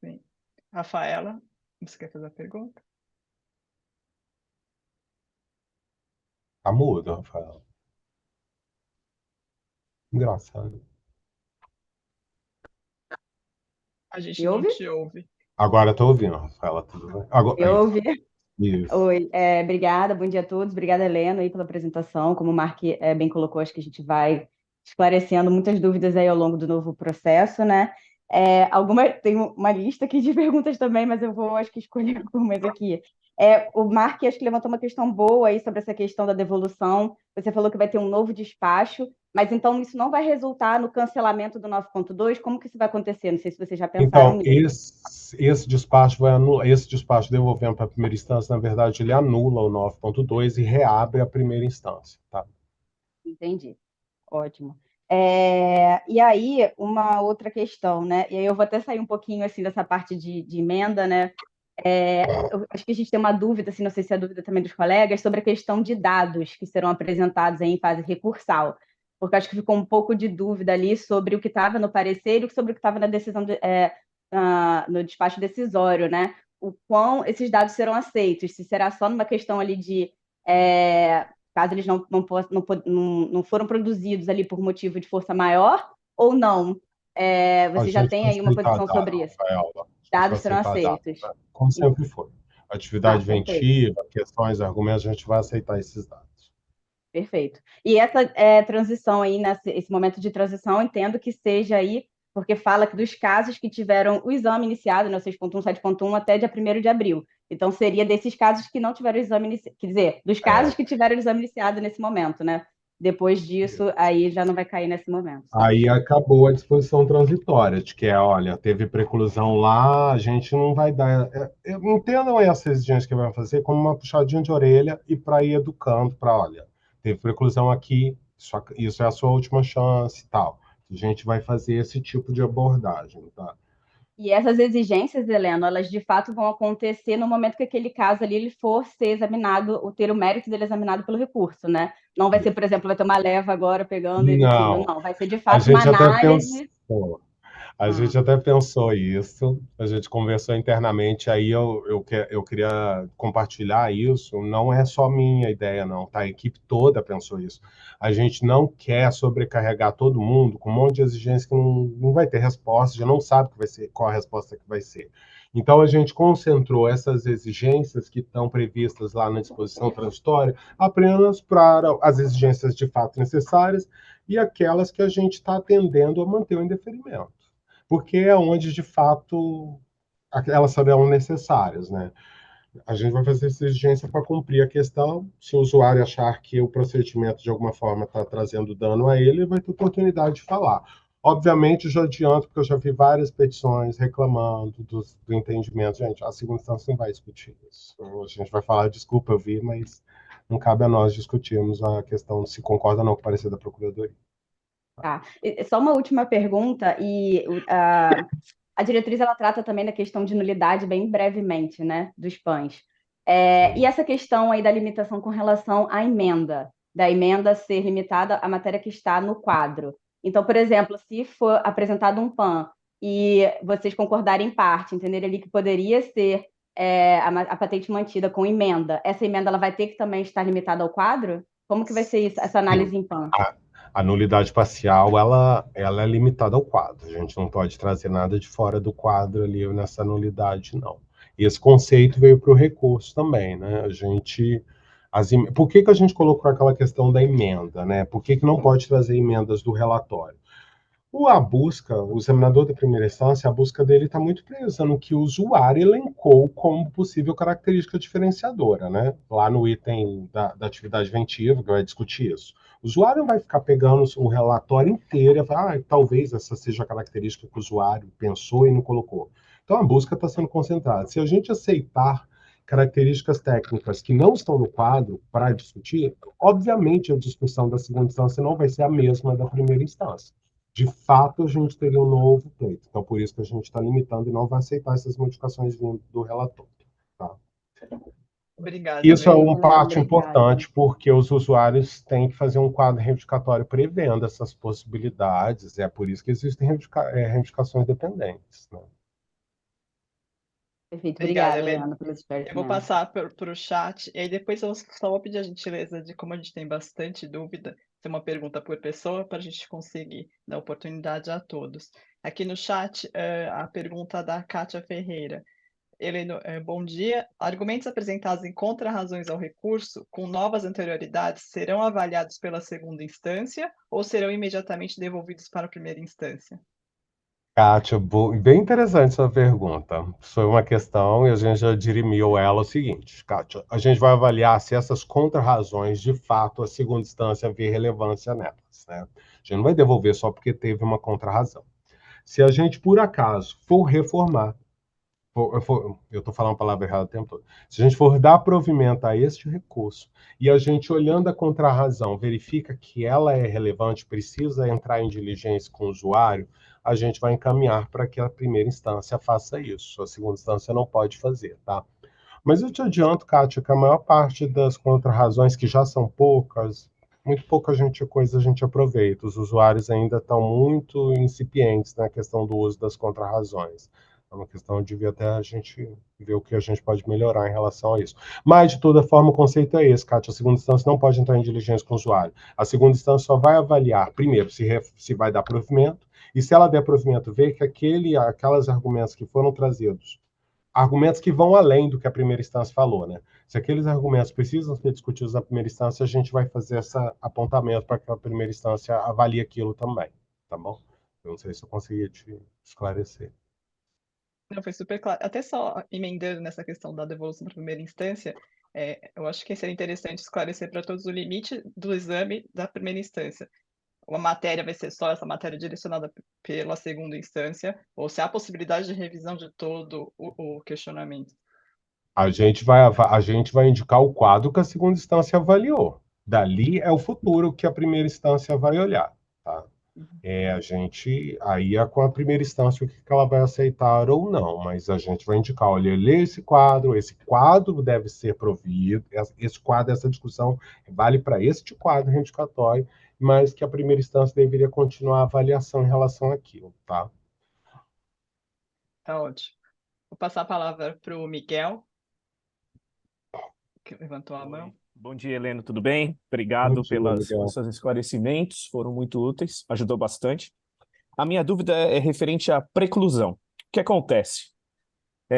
sim. Rafaela, você quer fazer a pergunta? Tá mudo, Rafael. Engraçado. A gente Me não ouve? te ouve. Agora estou ouvindo, Rafaela, tudo bem? Agora, Me aí, ouve? isso. Oi, obrigada, bom dia a todos. Obrigada, Helena, aí pela apresentação. Como o Mark bem colocou, acho que a gente vai esclarecendo muitas dúvidas aí ao longo do novo processo, né? Tem uma lista aqui de perguntas também, mas eu vou, acho que, escolher algumas aqui. O Mark, acho que levantou uma questão boa aí sobre essa questão da devolução. Você falou que vai ter um novo despacho, mas então isso não vai resultar no cancelamento do 9.2? Como que isso vai acontecer? Não sei se vocês já pensaram Então, nisso. esse despacho vai anular, esse despacho devolvendo para a primeira instância, na verdade, ele anula o 9.2 e reabre a primeira instância, tá? Entendi. Ótimo. E aí, uma outra questão, né? E aí eu vou até sair um pouquinho assim dessa parte de emenda, né? Eu acho que a gente tem uma dúvida, assim, não sei se é a dúvida também dos colegas, sobre a questão de dados que serão apresentados aí em fase recursal, porque acho que ficou um pouco de dúvida ali sobre o que estava no parecer e sobre o que estava na decisão no despacho decisório, né? O quão esses dados serão aceitos, se será só numa questão ali de caso eles não foram produzidos ali por motivo de força maior ou não. A Você já gente tem vai aí uma aceitar posição dado, sobre isso? Rafael. A gente vai Dados serão aceitar dado, aceitos. né? Como sempre foi. Atividade Perfeito. ventiva, questões, argumentos, a gente vai aceitar esses dados. Perfeito. E essa transição aí, esse momento de transição, eu entendo que seja aí, porque fala que dos casos que tiveram o exame iniciado, né, 6.1, 7.1, até dia 1º de abril. Então, seria desses casos que não tiveram o exame iniciado, quer dizer, dos casos que tiveram o exame iniciado nesse momento, né? Depois disso, aí já não vai cair nesse momento. Aí acabou a disposição transitória, de que olha, teve preclusão lá, a gente não vai dar. Entendam essa exigência que vai fazer como uma puxadinha de orelha e para ir educando, para, olha, teve preclusão aqui, isso é a sua última chance e tal. A gente vai fazer esse tipo de abordagem, tá? E essas exigências, Helena, elas de fato vão acontecer no momento que aquele caso ali ele for ser examinado, ou ter o mérito dele examinado pelo recurso, né? Não vai ser, por exemplo, vai ter uma leva agora pegando e emitindo, Não, não. Vai ser de a fato uma gente até análise. pensou. A Ah, gente até pensou isso, a gente conversou internamente, aí eu queria compartilhar isso, não é só minha ideia não, tá? A equipe toda pensou isso. A gente não quer sobrecarregar todo mundo com um monte de exigência que não vai ter resposta, já não sabe que vai ser, qual a resposta que vai ser. Então, a gente concentrou essas exigências que estão previstas lá na disposição transitória apenas para as exigências de fato necessárias e aquelas que a gente está atendendo a manter o indeferimento, porque é onde, de fato, elas serão necessárias, né? A gente vai fazer essa exigência para cumprir a questão. Se o usuário achar que o procedimento, de alguma forma, está trazendo dano a ele, vai ter oportunidade de falar. Obviamente, já adianto, porque eu já vi várias petições reclamando do entendimento. Gente, a segunda instância não vai discutir isso. A gente vai falar, desculpa, eu vi, mas não cabe a nós discutirmos a questão de se concorda ou não com o parecer da Procuradoria. Tá. Só uma última pergunta, a diretriz ela trata também da questão de nulidade bem brevemente, né, dos PANs. E essa questão aí da limitação com relação à emenda, da emenda ser limitada à matéria que está no quadro. Então, por exemplo, se for apresentado um PAN e vocês concordarem em parte, entenderem ali que poderia ser a patente mantida com emenda, essa emenda ela vai ter que também estar limitada ao quadro? Como que vai ser isso, essa análise em PAN? A nulidade parcial, ela é limitada ao quadro. A gente não pode trazer nada de fora do quadro ali nessa nulidade, não. E esse conceito veio para o recurso também, né? Por que a gente colocou aquela questão da emenda, né? Por que não pode trazer emendas do relatório? O examinador da primeira instância, a busca dele está muito presa no que o usuário elencou como possível característica diferenciadora, né? Lá no item da atividade ventiva, que vai discutir isso. O usuário não vai ficar pegando o relatório inteiro e falar, talvez essa seja a característica que o usuário pensou e não colocou. Então, a busca está sendo concentrada. Se a gente aceitar características técnicas que não estão no quadro para discutir, obviamente a discussão da segunda instância não vai ser a mesma da primeira instância. De fato, a gente teria um novo pleito. Então, por isso que a gente está limitando e não vai aceitar essas modificações do relatório. Tá? Obrigada. Isso é uma Helena, parte obrigada. importante, porque os usuários têm que fazer um quadro reivindicatório prevendo essas possibilidades. É por isso que existem reivindicações dependentes. Né? Perfeito, Obrigada, obrigada, Helena. Helena, pelo Eu vou esclarecimento. passar para o chat, e aí depois eu só vou pedir a gentileza de, como a gente tem bastante dúvida, ter uma pergunta por pessoa para a gente conseguir dar oportunidade a todos. Aqui no chat, a pergunta da Kátia Ferreira. Heleno, bom dia. Argumentos apresentados em contra-razões ao recurso, com novas anterioridades, serão avaliados pela segunda instância ou serão imediatamente devolvidos para a primeira instância? Kátia, bem interessante sua pergunta. Foi uma questão e a gente já dirimiu ela o seguinte, Kátia, a gente vai avaliar se essas contrarrazões, de fato, a segunda instância vê relevância nelas. Né? A gente não vai devolver só porque teve uma contrarrazão. Se a gente, por acaso, for reformar, eu estou falando a palavra errada o tempo todo. Se a gente for dar provimento a este recurso e a gente, olhando a contrarrazão, verifica que ela é relevante, precisa entrar em diligência com o usuário, a gente vai encaminhar para que a primeira instância faça isso. A segunda instância não pode fazer, tá? Mas eu te adianto, Kátia, que a maior parte das contrarrazões, que já são poucas, muito pouca coisa a gente aproveita. Os usuários ainda estão muito incipientes na questão do uso das contrarrazões. É uma questão de até a gente ver o que a gente pode melhorar em relação a isso. Mas, de toda forma, o conceito é esse, Kátia. A segunda instância não pode entrar em diligência com o usuário. A segunda instância só vai avaliar, primeiro, se vai dar provimento, e se ela der provimento, ver que aqueles argumentos que foram trazidos, argumentos que vão além do que a primeira instância falou, né? Se aqueles argumentos precisam ser discutidos na primeira instância, a gente vai fazer esse apontamento para que a primeira instância avalie aquilo também, tá bom? Eu não sei se eu consegui te esclarecer. Não, foi super claro. Até só emendando nessa questão da devolução para a primeira instância, eu acho que seria interessante esclarecer para todos o limite do exame da primeira instância. Uma matéria vai ser só essa matéria direcionada pela segunda instância, ou se há possibilidade de revisão de todo o questionamento. A gente vai indicar o quadro que a segunda instância avaliou. Dali é o futuro que a primeira instância vai olhar, tá? Aí é com a primeira instância o que ela vai aceitar ou não, mas a gente vai indicar, olha, lê esse quadro deve ser provido, esse quadro, essa discussão vale para este quadro reivindicatório, mas que a primeira instância deveria continuar a avaliação em relação àquilo, tá? Tá ótimo. Vou passar a palavra para o Miguel, que levantou a mão. Bom dia, Heleno, tudo bem? Obrigado pelos seus esclarecimentos, foram muito úteis, ajudou bastante. A minha dúvida é referente à preclusão. O que acontece?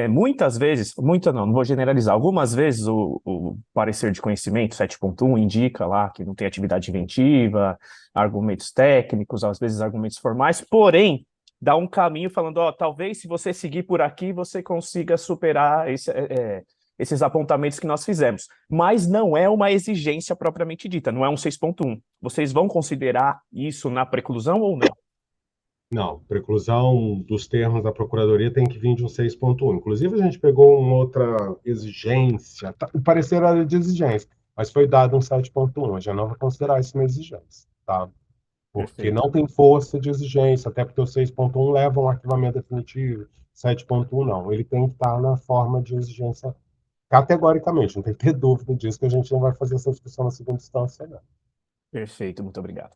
Muitas vezes, não vou generalizar, algumas vezes o parecer de conhecimento 7.1 indica lá que não tem atividade inventiva, argumentos técnicos, às vezes argumentos formais, porém, dá um caminho falando, ó, talvez se você seguir por aqui, você consiga superar esses apontamentos que nós fizemos. Mas não é uma exigência propriamente dita, não é um 6.1. Vocês vão considerar isso na preclusão ou não? Não, preclusão dos termos da Procuradoria tem que vir de um 6.1. Inclusive, a gente pegou uma outra exigência, o parecer era de exigência, mas foi dado um 7.1. A gente não vai considerar isso uma exigência, tá? Porque Perfeito. não tem força de exigência, até porque o 6.1 leva um arquivamento definitivo, 7.1 não. Ele tem que estar na forma de exigência categoricamente, não tem que ter dúvida disso, que a gente não vai fazer essa discussão na segunda instância, não. Perfeito, muito obrigado.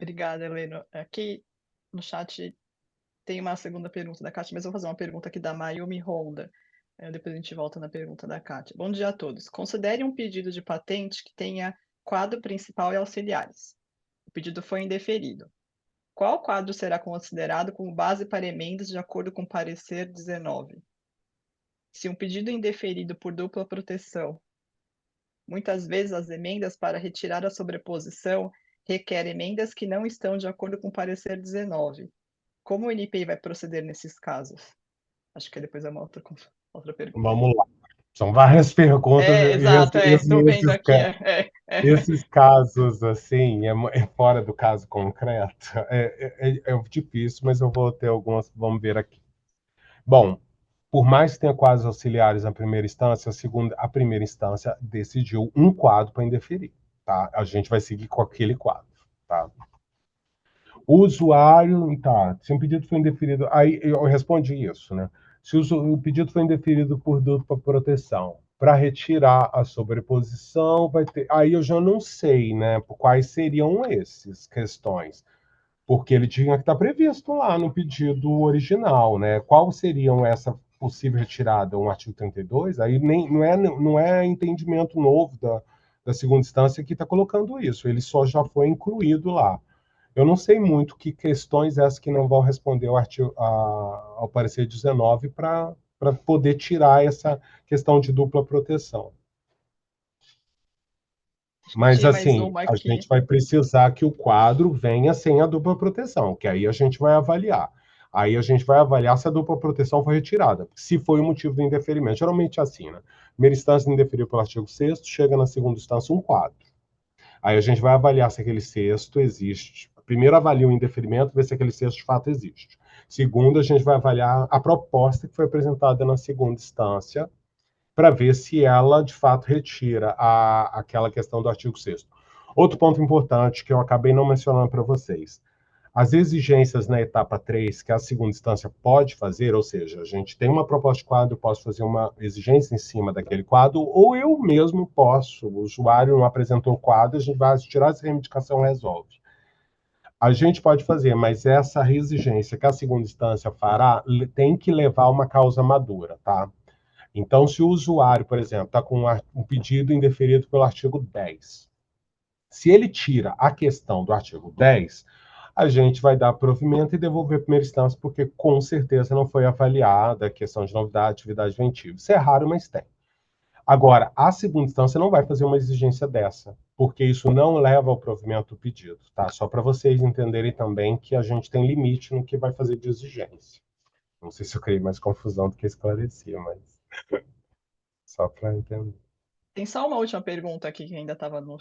Obrigada, Heleno. Aqui no chat tem uma segunda pergunta da Kátia, mas eu vou fazer uma pergunta aqui da Mayumi Honda. Depois a gente volta na pergunta da Kátia. Bom dia a todos. Considere um pedido de patente que tenha quadro principal e auxiliares. O pedido foi indeferido. Qual quadro será considerado como base para emendas de acordo com o parecer 19? Se um pedido é indeferido por dupla proteção, muitas vezes as emendas para retirar a sobreposição requerem emendas que não estão de acordo com o parecer 19. Como o NPI vai proceder nesses casos? Acho que depois é uma outra pergunta. Vamos lá. São várias perguntas. Exato, estou vendo aqui. Esses casos, assim, é fora do caso concreto. É difícil, mas eu vou ter algumas. Vamos ver aqui. Bom, por mais que tenha quadros auxiliares na primeira instância, a primeira instância decidiu um quadro para indeferir, tá? A gente vai seguir com aquele quadro, tá? O usuário, tá, se um pedido foi indeferido, aí eu respondi isso, né? Se o pedido foi indeferido por dupla proteção, para retirar a sobreposição, vai ter. Aí eu já não sei, né? Quais seriam essas questões, porque ele tinha que estar previsto lá no pedido original, né? Qual seriam essa possível retirada? Um artigo 32? Aí não é entendimento novo da segunda instância que está colocando isso, ele só já foi incluído lá. Eu não sei muito que questões essas que não vão responder ao parecer 19 para poder tirar essa questão de dupla proteção. Mas, assim, a gente vai precisar que o quadro venha sem a dupla proteção, que aí a gente vai avaliar. Aí a gente vai avaliar se a dupla proteção foi retirada, se foi o motivo do indeferimento. Geralmente é assim, né? Primeira instância indeferiu pelo artigo 6º, chega na segunda instância um quadro. Aí a gente vai avaliar se aquele sexto existe. Primeiro avalia o indeferimento, ver se aquele sexto de fato existe. Segundo, a gente vai avaliar a proposta que foi apresentada na segunda instância, para ver se ela, de fato, retira aquela questão do artigo 6º. Outro ponto importante que eu acabei não mencionando para vocês. As exigências na etapa 3, que a segunda instância pode fazer, ou seja, a gente tem uma proposta de quadro, eu posso fazer uma exigência em cima daquele quadro, ou eu mesmo posso, o usuário não apresentou o quadro, a gente vai tirar essa reivindicação e resolve. A gente pode fazer, mas essa exigência que a segunda instância fará tem que levar uma causa madura, tá? Então, se o usuário, por exemplo, está com um pedido indeferido pelo artigo 10, se ele tira a questão do artigo 10, a gente vai dar provimento e devolver a primeira instância, porque com certeza não foi avaliada a questão de novidade, atividade inventiva. Isso é raro, mas tem. Agora, a segunda instância não vai fazer uma exigência dessa, porque isso não leva ao provimento do pedido, tá? Só para vocês entenderem também que a gente tem limite no que vai fazer de exigência. Não sei se eu criei mais confusão do que esclarecia, mas só para entender. Tem só uma última pergunta aqui que ainda estava no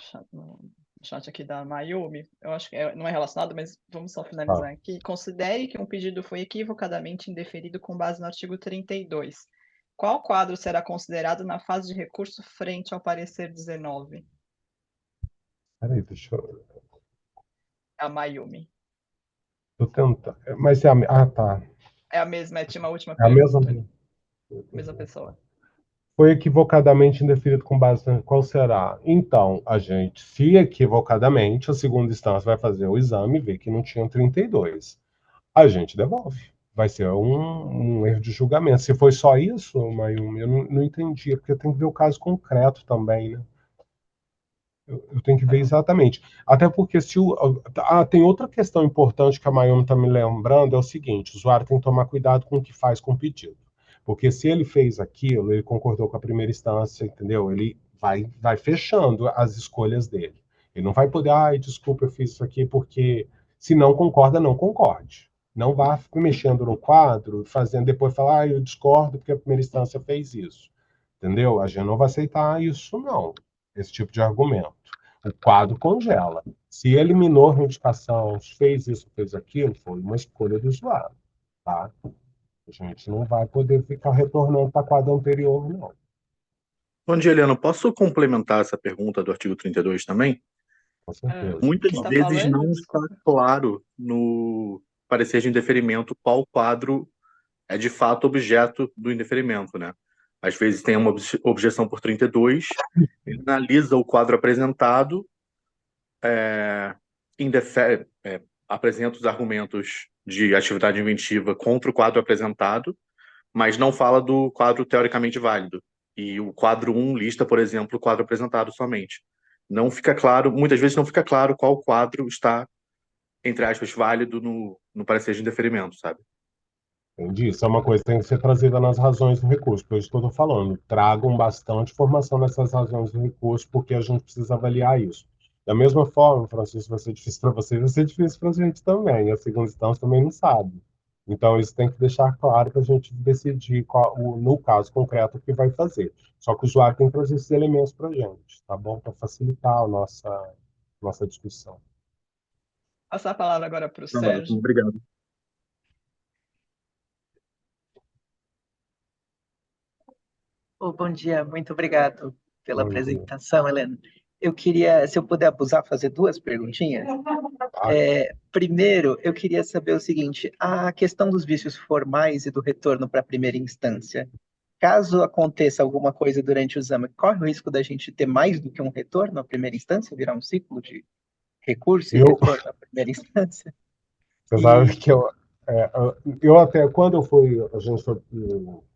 chat aqui da Mayumi. Eu acho que não é relacionado, mas vamos só finalizar aqui. Considere que um pedido foi equivocadamente indeferido com base no artigo 32. Qual quadro será considerado na fase de recurso frente ao parecer 19? Peraí, deixa eu... A Mayumi. Tô tentando... Mas é a... Ah, tá. É a mesma, tinha uma última pergunta. É a mesma pessoa. Foi equivocadamente indeferido com base na... Qual será? Então, a gente, se equivocadamente, a segunda instância vai fazer o exame e ver que não tinha 32. A gente devolve. Vai ser um erro de julgamento. Se foi só isso, Mayumi, eu não entendi, porque tem que ver o caso concreto também, né? Eu tenho que ver exatamente. Até porque se o. Tem outra questão importante que a Mayumi está me lembrando, é o seguinte: o usuário tem que tomar cuidado com o que faz com o pedido. Porque se ele fez aquilo, ele concordou com a primeira instância, entendeu? Ele vai fechando as escolhas dele. Ele não vai poder, ai, desculpa, eu fiz isso aqui porque se não concorda, não concorde. Não vá mexendo no quadro, fazendo depois falar, ah, eu discordo porque a primeira instância fez isso. Entendeu? A gente não vai aceitar isso, não. Esse tipo de argumento. O quadro congela. Se eliminou a reivindicação, fez isso, fez aquilo, foi uma escolha do usuário, tá? A gente não vai poder ficar retornando para a quadra anterior, não. Bom dia, Helena. Posso complementar essa pergunta do artigo 32 também? Com certeza. Muitas Quem está vezes falando? não está claro no parecer de indeferimento qual quadro é de fato objeto do indeferimento, né? Às vezes tem uma objeção por 32, ele analisa o quadro apresentado, apresenta os argumentos de atividade inventiva contra o quadro apresentado, mas não fala do quadro teoricamente válido. E o quadro 1 lista, por exemplo, o quadro apresentado somente. Não fica claro, muitas vezes não fica claro qual quadro está, entre aspas, válido no parecer de indeferimento, sabe? Entendi. Isso é uma coisa que tem que ser trazida nas razões do recurso. Por isso que eu estou falando. Tragam bastante informação nessas razões do recurso, porque a gente precisa avaliar isso. Da mesma forma, Francisco, vai ser difícil para vocês, vai ser difícil para a gente também. A segunda instância também não sabe. Então, isso tem que deixar claro para a gente decidir, no caso concreto, o que vai fazer. Só que o usuário tem que trazer esses elementos para a gente, tá bom? Para facilitar a nossa discussão. Passar a palavra agora para o Não, Sérgio. obrigado. Bom dia, muito obrigado pela Bom dia. apresentação, Helena. Eu queria, se eu puder abusar, fazer duas perguntinhas. Tá? Primeiro, eu queria saber o seguinte: a questão dos vícios formais e do retorno para a primeira instância. Caso aconteça alguma coisa durante o exame, corre o risco da gente ter mais do que um retorno à primeira instância, virar um ciclo de recurso e Eu, retorno à primeira instância? Você sabe E que eu até, quando a gente foi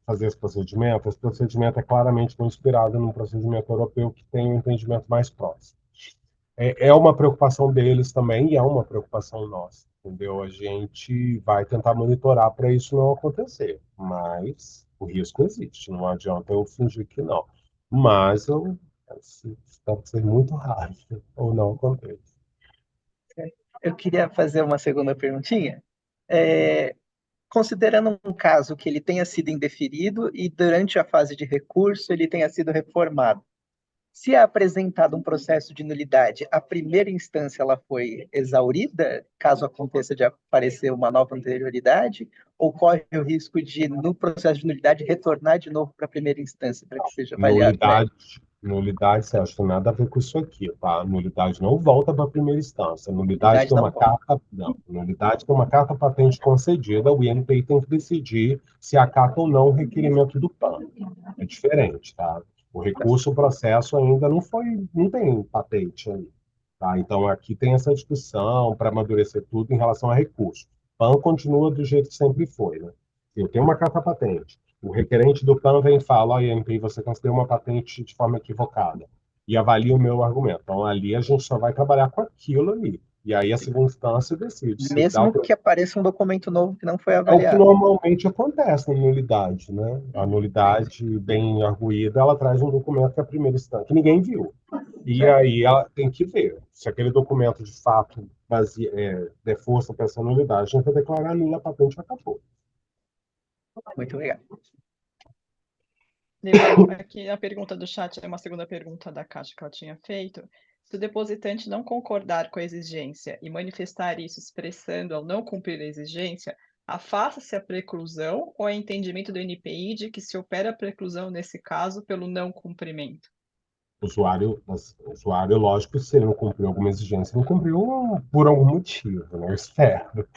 fazer esse procedimento é claramente inspirado num procedimento europeu que tem um entendimento mais próximo. É uma preocupação deles também e é uma preocupação nossa, entendeu? A gente vai tentar monitorar para isso não acontecer, mas o risco existe, não adianta eu fingir que não. Mas eu espero que seja muito raro ou não aconteça. eu queria fazer uma segunda perguntinha. Considerando um caso que ele tenha sido indeferido e durante a fase de recurso ele tenha sido reformado, se é apresentado um processo de nulidade, a primeira instância ela foi exaurida, caso aconteça de aparecer uma nova anterioridade, ou corre o risco de, no processo de nulidade, retornar de novo para a primeira instância, para que seja avaliado? Nulidade, Sérgio, tem nada a ver com isso aqui, tá? Nulidade não volta para a primeira instância. Nulidade Nulidade tem não uma volta. carta, não. Nulidade tem uma carta patente concedida, o INPI tem que decidir se acata ou não o requerimento do PAN. É diferente, tá? O recurso, o processo ainda não tem patente aí, tá? Então aqui tem essa discussão para amadurecer tudo em relação a recurso. PAN continua do jeito que sempre foi, né? Eu tenho uma carta patente. O requerente do PAN vem e fala, olha, INPI, você considerou uma patente de forma equivocada. E avalia o meu argumento. Então, ali a gente só vai trabalhar com aquilo ali. E aí a segunda instância decide se dá Mesmo que apareça um documento novo que não foi É o que avaliado. normalmente acontece na nulidade, né? A nulidade bem arguída, ela traz um documento que é a primeira instância, que ninguém viu. E aí ela tem que ver se aquele documento de fato der força para essa nulidade, a gente vai declarar nula a patente e acabou. Muito obrigado. Aqui a pergunta do chat é uma segunda pergunta da Caixa que ela tinha feito. Se o depositante não concordar com a exigência e manifestar isso expressando ao não cumprir a exigência, afasta-se a preclusão ou é entendimento do NPI de que se opera a preclusão nesse caso pelo não cumprimento? O usuário, lógico, se ele não cumpriu alguma exigência, não cumpriu por algum motivo, né? Eu espero.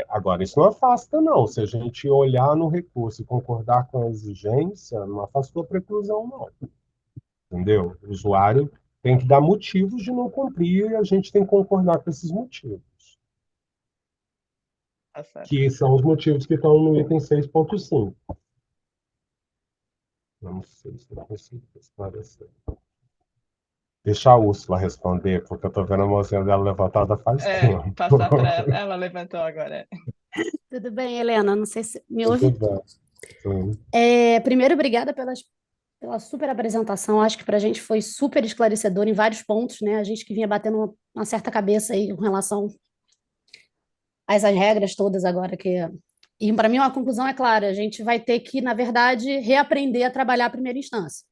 Agora, isso não afasta, não. Se a gente olhar no recurso e concordar com a exigência, não afastou a preclusão, não. Entendeu? O usuário tem que dar motivos de não cumprir e a gente tem que concordar com esses motivos. Tá certo. Que são os motivos que estão no item 6.5. Não sei se eu consigo esclarecer. deixar a Úrsula responder, porque eu estou vendo a mãozinha dela levantada faz tempo. Passar para ela. Ela levantou agora. Tudo bem, Helena? Não sei se me Tudo ouve. bem. Sim. Primeiro, obrigada pela super apresentação. Acho que para a gente foi super esclarecedor em vários pontos, né? A gente que vinha batendo uma certa cabeça aí com relação a essas regras todas agora E para mim uma conclusão é clara, a gente vai ter que, na verdade, reaprender a trabalhar a primeira instância.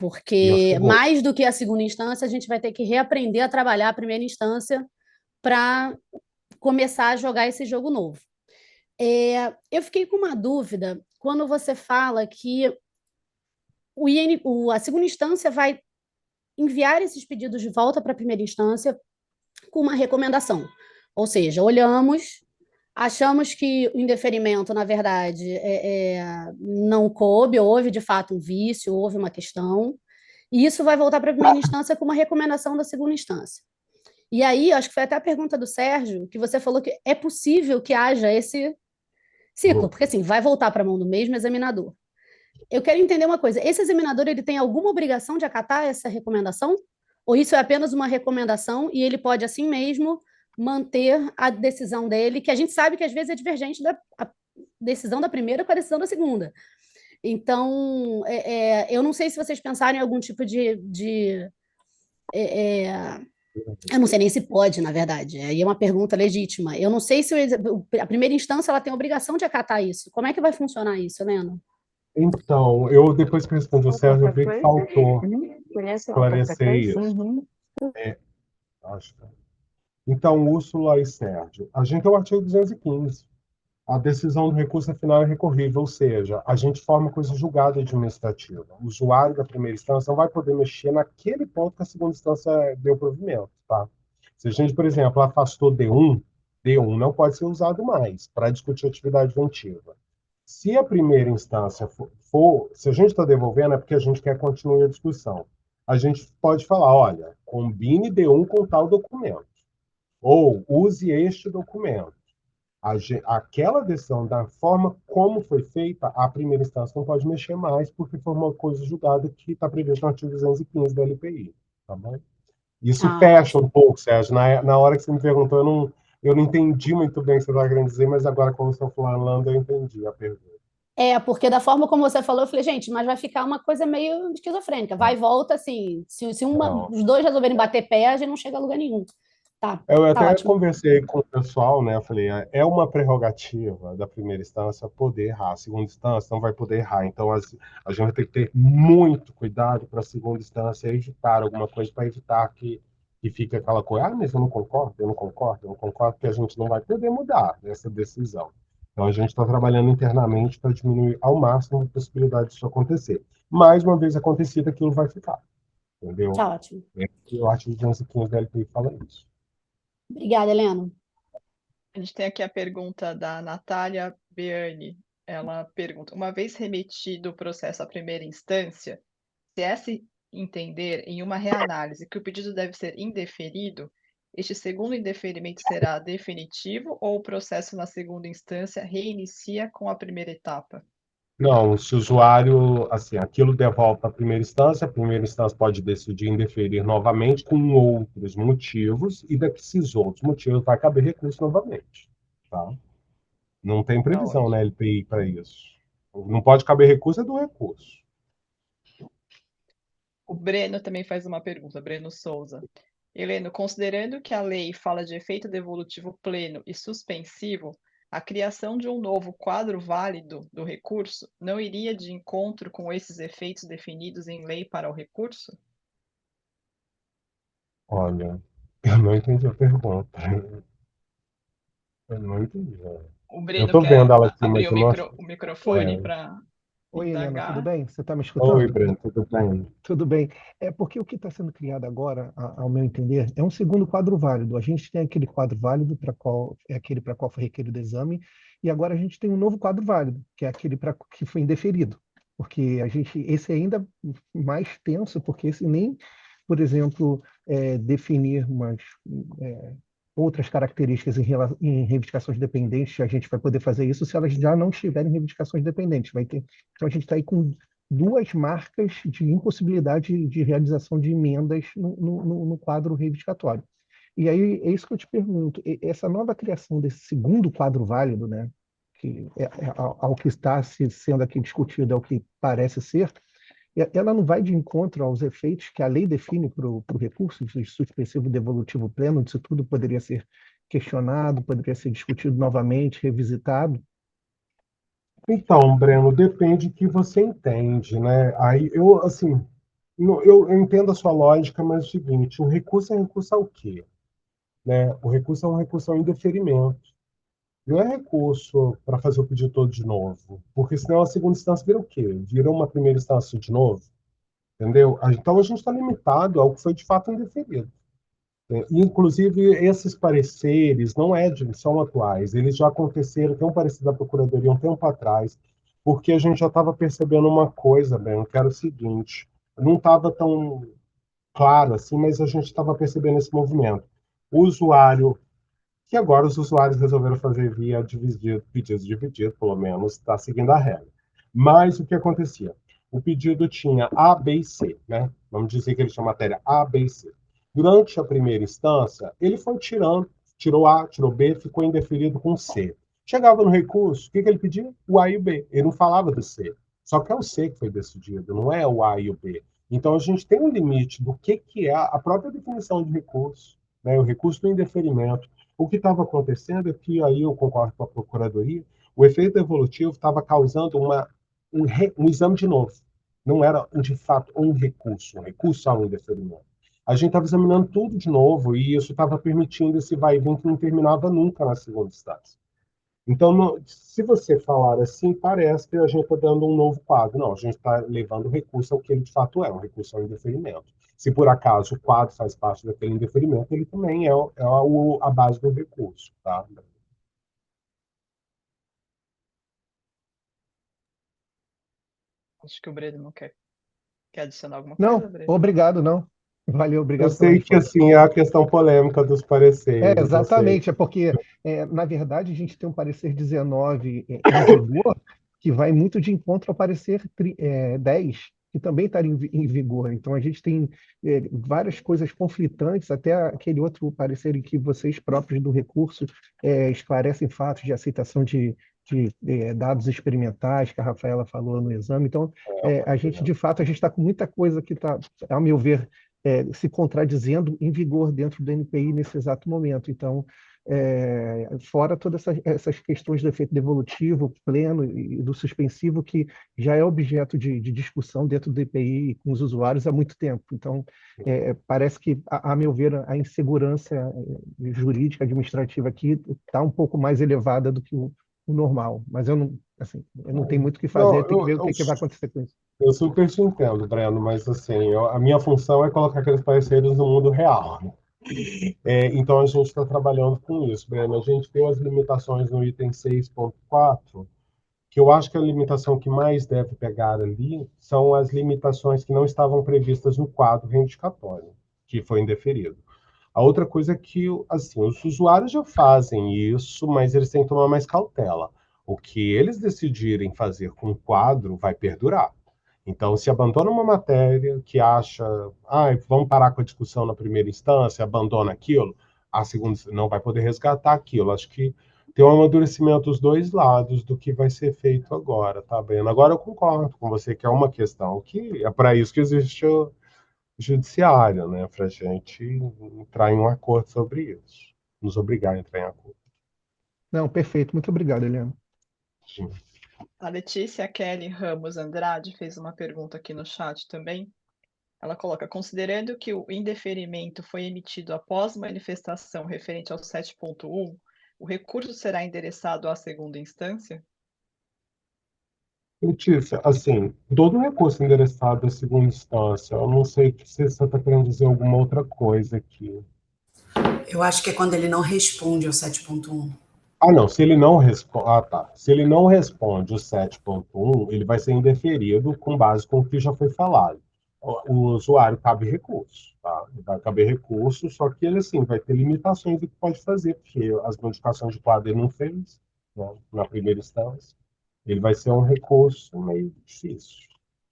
Porque mais do que a segunda instância, a gente vai ter que reaprender a trabalhar a primeira instância para começar a jogar esse jogo novo. Eu fiquei com uma dúvida quando você fala que a segunda instância vai enviar esses pedidos de volta para a primeira instância com uma recomendação. Ou seja, olhamos, achamos que o indeferimento, na verdade, não coube, houve de fato um vício, houve uma questão, e isso vai voltar para a primeira instância com uma recomendação da segunda instância. E aí, acho que foi até a pergunta do Sérgio, que você falou que é possível que haja esse ciclo, porque assim, vai voltar para a mão do mesmo examinador. Eu quero entender uma coisa, esse examinador ele tem alguma obrigação de acatar essa recomendação? Ou isso é apenas uma recomendação e ele pode, assim mesmo, manter a decisão dele, que a gente sabe que às vezes é divergente da decisão da primeira com a decisão da segunda. Então, eu não sei se vocês pensaram em algum tipo eu não sei nem se pode, na verdade. Aí é uma pergunta legítima. Eu não sei se a primeira instância ela tem a obrigação de acatar isso. Como é que vai funcionar isso, Helena? Então, eu depois que respondi o Sérgio, eu vi que faltou esclarecer isso. Acho que... Então, Úrsula e Sérgio, a gente tem o artigo 215. A decisão do recurso final é recorrível, ou seja, a gente forma coisa julgada administrativa. O usuário da primeira instância não vai poder mexer naquele ponto que a segunda instância deu provimento, tá? Se a gente, por exemplo, afastou D1 não pode ser usado mais para discutir atividade ventiva. Se a primeira instância se a gente está devolvendo, é porque a gente quer continuar a discussão. A gente pode falar, olha, combine D1 com tal documento, ou use este documento. Aquela decisão, da forma como foi feita, a primeira instância não pode mexer mais, porque foi uma coisa julgada que está prevista no artigo 215 da LPI. Tá bom? Isso fecha um pouco, Sérgio. Na hora que você me perguntou, eu não entendi muito bem o que você estava querendo dizer, mas agora, como você está falando, eu entendi a pergunta. Porque da forma como você falou, eu falei, gente, mas vai ficar uma coisa meio esquizofrênica. Vai e volta, assim. Se os dois resolverem bater pé, a gente não chega a lugar nenhum. Tá, eu até ótimo. Conversei com o pessoal, né? Eu falei, é uma prerrogativa da primeira instância poder errar. A segunda instância não vai poder errar. Então, a gente vai ter que ter muito cuidado para a segunda instância evitar alguma coisa, para evitar que fique aquela coisa, mas eu não concordo, porque a gente não vai poder mudar essa decisão. Então, a gente está trabalhando internamente para diminuir ao máximo a possibilidade disso acontecer. Mais uma vez acontecido, aquilo vai ficar. Entendeu? Tá ótimo. O artigo 215 da LPI fala isso. Obrigada, Helena. A gente tem aqui a pergunta da Natália Berni. Ela pergunta, uma vez remetido o processo à primeira instância, se é se entender em uma reanálise que o pedido deve ser indeferido, este segundo indeferimento será definitivo ou o processo na segunda instância reinicia com a primeira etapa? Não, se o usuário, assim, aquilo devolve para a primeira instância pode decidir indeferir novamente com outros motivos, e desses outros motivos vai caber recurso novamente, tá? Não tem previsão na LPI para isso. Não pode caber recurso, é do recurso. O Breno também faz uma pergunta, Breno Souza. Heleno, considerando que a lei fala de efeito devolutivo pleno e suspensivo, a criação de um novo quadro válido do recurso não iria de encontro com esses efeitos definidos em lei para o recurso? Olha, eu não entendi a pergunta. Eu não entendi. O Breno eu estou vendo ela aqui, abrir mas o microfone para Oi, Helena, indagar. tudo bem? Você está me escutando? Oi, Breno, tudo bem? Tudo bem. É porque o que está sendo criado agora, ao meu entender, é um segundo quadro válido. A gente tem aquele quadro válido aquele para qual foi requerido o exame, e agora a gente tem um novo quadro válido, que é aquele que foi indeferido. Porque esse é ainda mais tenso, porque esse nem, por exemplo, definir outras características em reivindicações dependentes, a gente vai poder fazer isso se elas já não estiverem em reivindicações dependentes. Então, a gente está aí com duas marcas de impossibilidade de realização de emendas no quadro reivindicatório. E aí é isso que eu te pergunto, essa nova criação desse segundo quadro válido, né, que ao que está sendo aqui discutido, é o que parece ser, ela não vai de encontro aos efeitos que a lei define para o recurso de suspensivo devolutivo pleno, isso tudo poderia ser questionado, poderia ser discutido novamente, revisitado. Então, Breno, depende do que você entende, né? Aí eu, assim, eu entendo a sua lógica, mas é o seguinte, o recurso é recurso ao quê? Né? O recurso é um recurso ao indeferimento. Não é recurso para fazer o pedido todo de novo, porque senão a segunda instância vira o quê? Vira uma primeira instância de novo, entendeu? Então a gente está limitado ao que foi de fato indeferido. Inclusive, esses pareceres são atuais, eles já aconteceram, tem um parecer da Procuradoria um tempo atrás, porque a gente já estava percebendo uma coisa, bem, que era o seguinte, não estava tão claro assim, mas a gente estava percebendo esse movimento. O usuário, que agora os usuários resolveram fazer via dividido, pedido dividido, pelo menos está seguindo a regra. Mas o que acontecia? O pedido tinha A, B e C, né? Vamos dizer que ele tinha matéria A, B e C. Durante a primeira instância, ele foi tirando, tirou A, tirou B, ficou indeferido com C. Chegava no recurso, o que ele pedia? O A e o B. Ele não falava do C. Só que é o C que foi decidido, não é o A e o B. Então a gente tem um limite do que é a própria definição de recurso, né? O recurso do indeferimento. O que estava acontecendo é que, aí eu concordo com a Procuradoria, o efeito evolutivo estava causando um exame de novo. Não era, de fato, um recurso ao indeferimento. A gente estava examinando tudo de novo e isso estava permitindo esse vai e vem que não terminava nunca na segunda instância. Então, se você falar assim, parece que a gente está dando um novo quadro. Não, a gente está levando o recurso ao que ele de fato é, um recurso ao indeferimento. Se por acaso o quadro faz parte daquele indeferimento, ele também é a base do recurso. Tá? Acho que o Breno não quer adicionar alguma coisa, Não, Breno? obrigado, não. Valeu, Eu obrigado pela sei que resposta. assim é a questão polêmica dos pareceres, eu sei. Exatamente, é porque, na verdade, a gente tem um parecer 19 em vigor, que vai muito de encontro ao parecer 10, que também está em vigor. Então, a gente tem várias coisas conflitantes, até aquele outro parecer em que vocês próprios do recurso esclarecem fatos de aceitação de dados experimentais, que a Rafaela falou no exame. Então, a gente, de fato, a gente está com muita coisa que está, ao meu ver, se contradizendo em vigor dentro do NPI nesse exato momento. Então, fora todas essas questões do efeito devolutivo, pleno e do suspensivo, que já é objeto de discussão dentro do NPI com os usuários há muito tempo. Então, parece que, a meu ver, a insegurança jurídica, administrativa aqui está um pouco mais elevada do que o normal. Mas eu não tenho muito o que fazer, Não, tem que ver o que vai acontecer com isso. eu super te entendo, Breno, mas assim, a minha função é colocar aqueles pareceres no mundo real. Né? Então a gente está trabalhando com isso, Breno. A gente tem as limitações no item 6.4, que eu acho que a limitação que mais deve pegar ali são as limitações que não estavam previstas no quadro reivindicatório, que foi indeferido. A outra coisa é que, assim, os usuários já fazem isso, mas eles têm que tomar mais cautela. O que eles decidirem fazer com o quadro vai perdurar. Então, se abandona uma matéria que acha, vamos parar com a discussão na primeira instância, abandona aquilo, a segunda não vai poder resgatar aquilo. Acho que tem um amadurecimento dos dois lados do que vai ser feito agora, tá, Breno? Agora eu concordo com você que é uma questão que é para isso que existe o judiciário, né, para a gente entrar em um acordo sobre isso, nos obrigar a entrar em acordo. Não, perfeito. Muito obrigado, Eliana. Sim. A Letícia Kelly Ramos Andrade fez uma pergunta aqui no chat também. Ela coloca, considerando que o indeferimento foi emitido após manifestação referente ao 7.1, o recurso será endereçado à segunda instância? Letícia, assim, todo recurso endereçado à segunda instância, eu não sei se você está querendo dizer alguma outra coisa aqui. Eu acho que é quando ele não responde ao 7.1. Não, se ele não responde. Tá. Se ele não responde o 7.1, ele vai ser indeferido com base com o que já foi falado. O usuário cabe recurso, tá? Vai caber recurso, só que ele, assim, vai ter limitações do que pode fazer, porque as modificações de quadro ele não fez, né, na primeira instância. Ele vai ser um recurso meio difícil.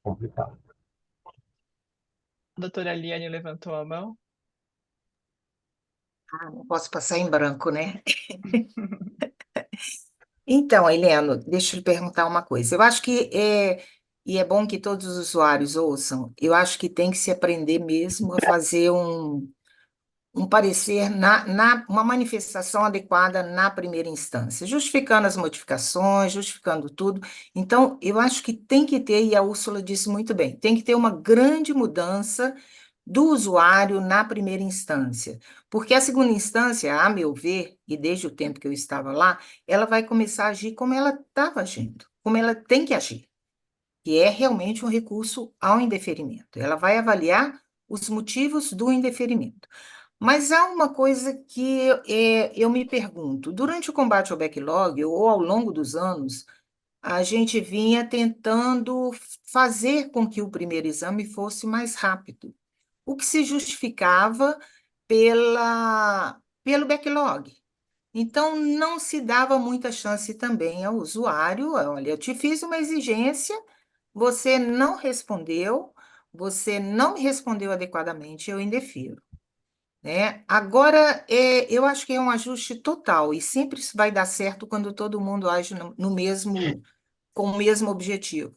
complicado. A doutora Liane levantou a mão. Não posso passar em branco, né? Então, Heleno, deixa eu lhe perguntar uma coisa. Eu acho que e é bom que todos os usuários ouçam, eu acho que tem que se aprender mesmo a fazer um parecer uma manifestação adequada na primeira instância, justificando as modificações, justificando tudo. Então, eu acho que tem que ter, e a Úrsula disse muito bem, tem que ter uma grande mudança do usuário na primeira instância, porque a segunda instância, a meu ver, e desde o tempo que eu estava lá, ela vai começar a agir como ela estava agindo, como ela tem que agir, que é realmente um recurso ao indeferimento. Ela vai avaliar os motivos do indeferimento. Mas há uma coisa que eu me pergunto: durante o combate ao backlog, ou ao longo dos anos, a gente vinha tentando fazer com que o primeiro exame fosse mais rápido, o que se justificava pelo backlog. Então, não se dava muita chance também ao usuário. Olha, eu te fiz uma exigência, você não me respondeu adequadamente, eu indefiro. Né? Agora, eu acho que é um ajuste total, e sempre isso vai dar certo quando todo mundo age com o mesmo objetivo.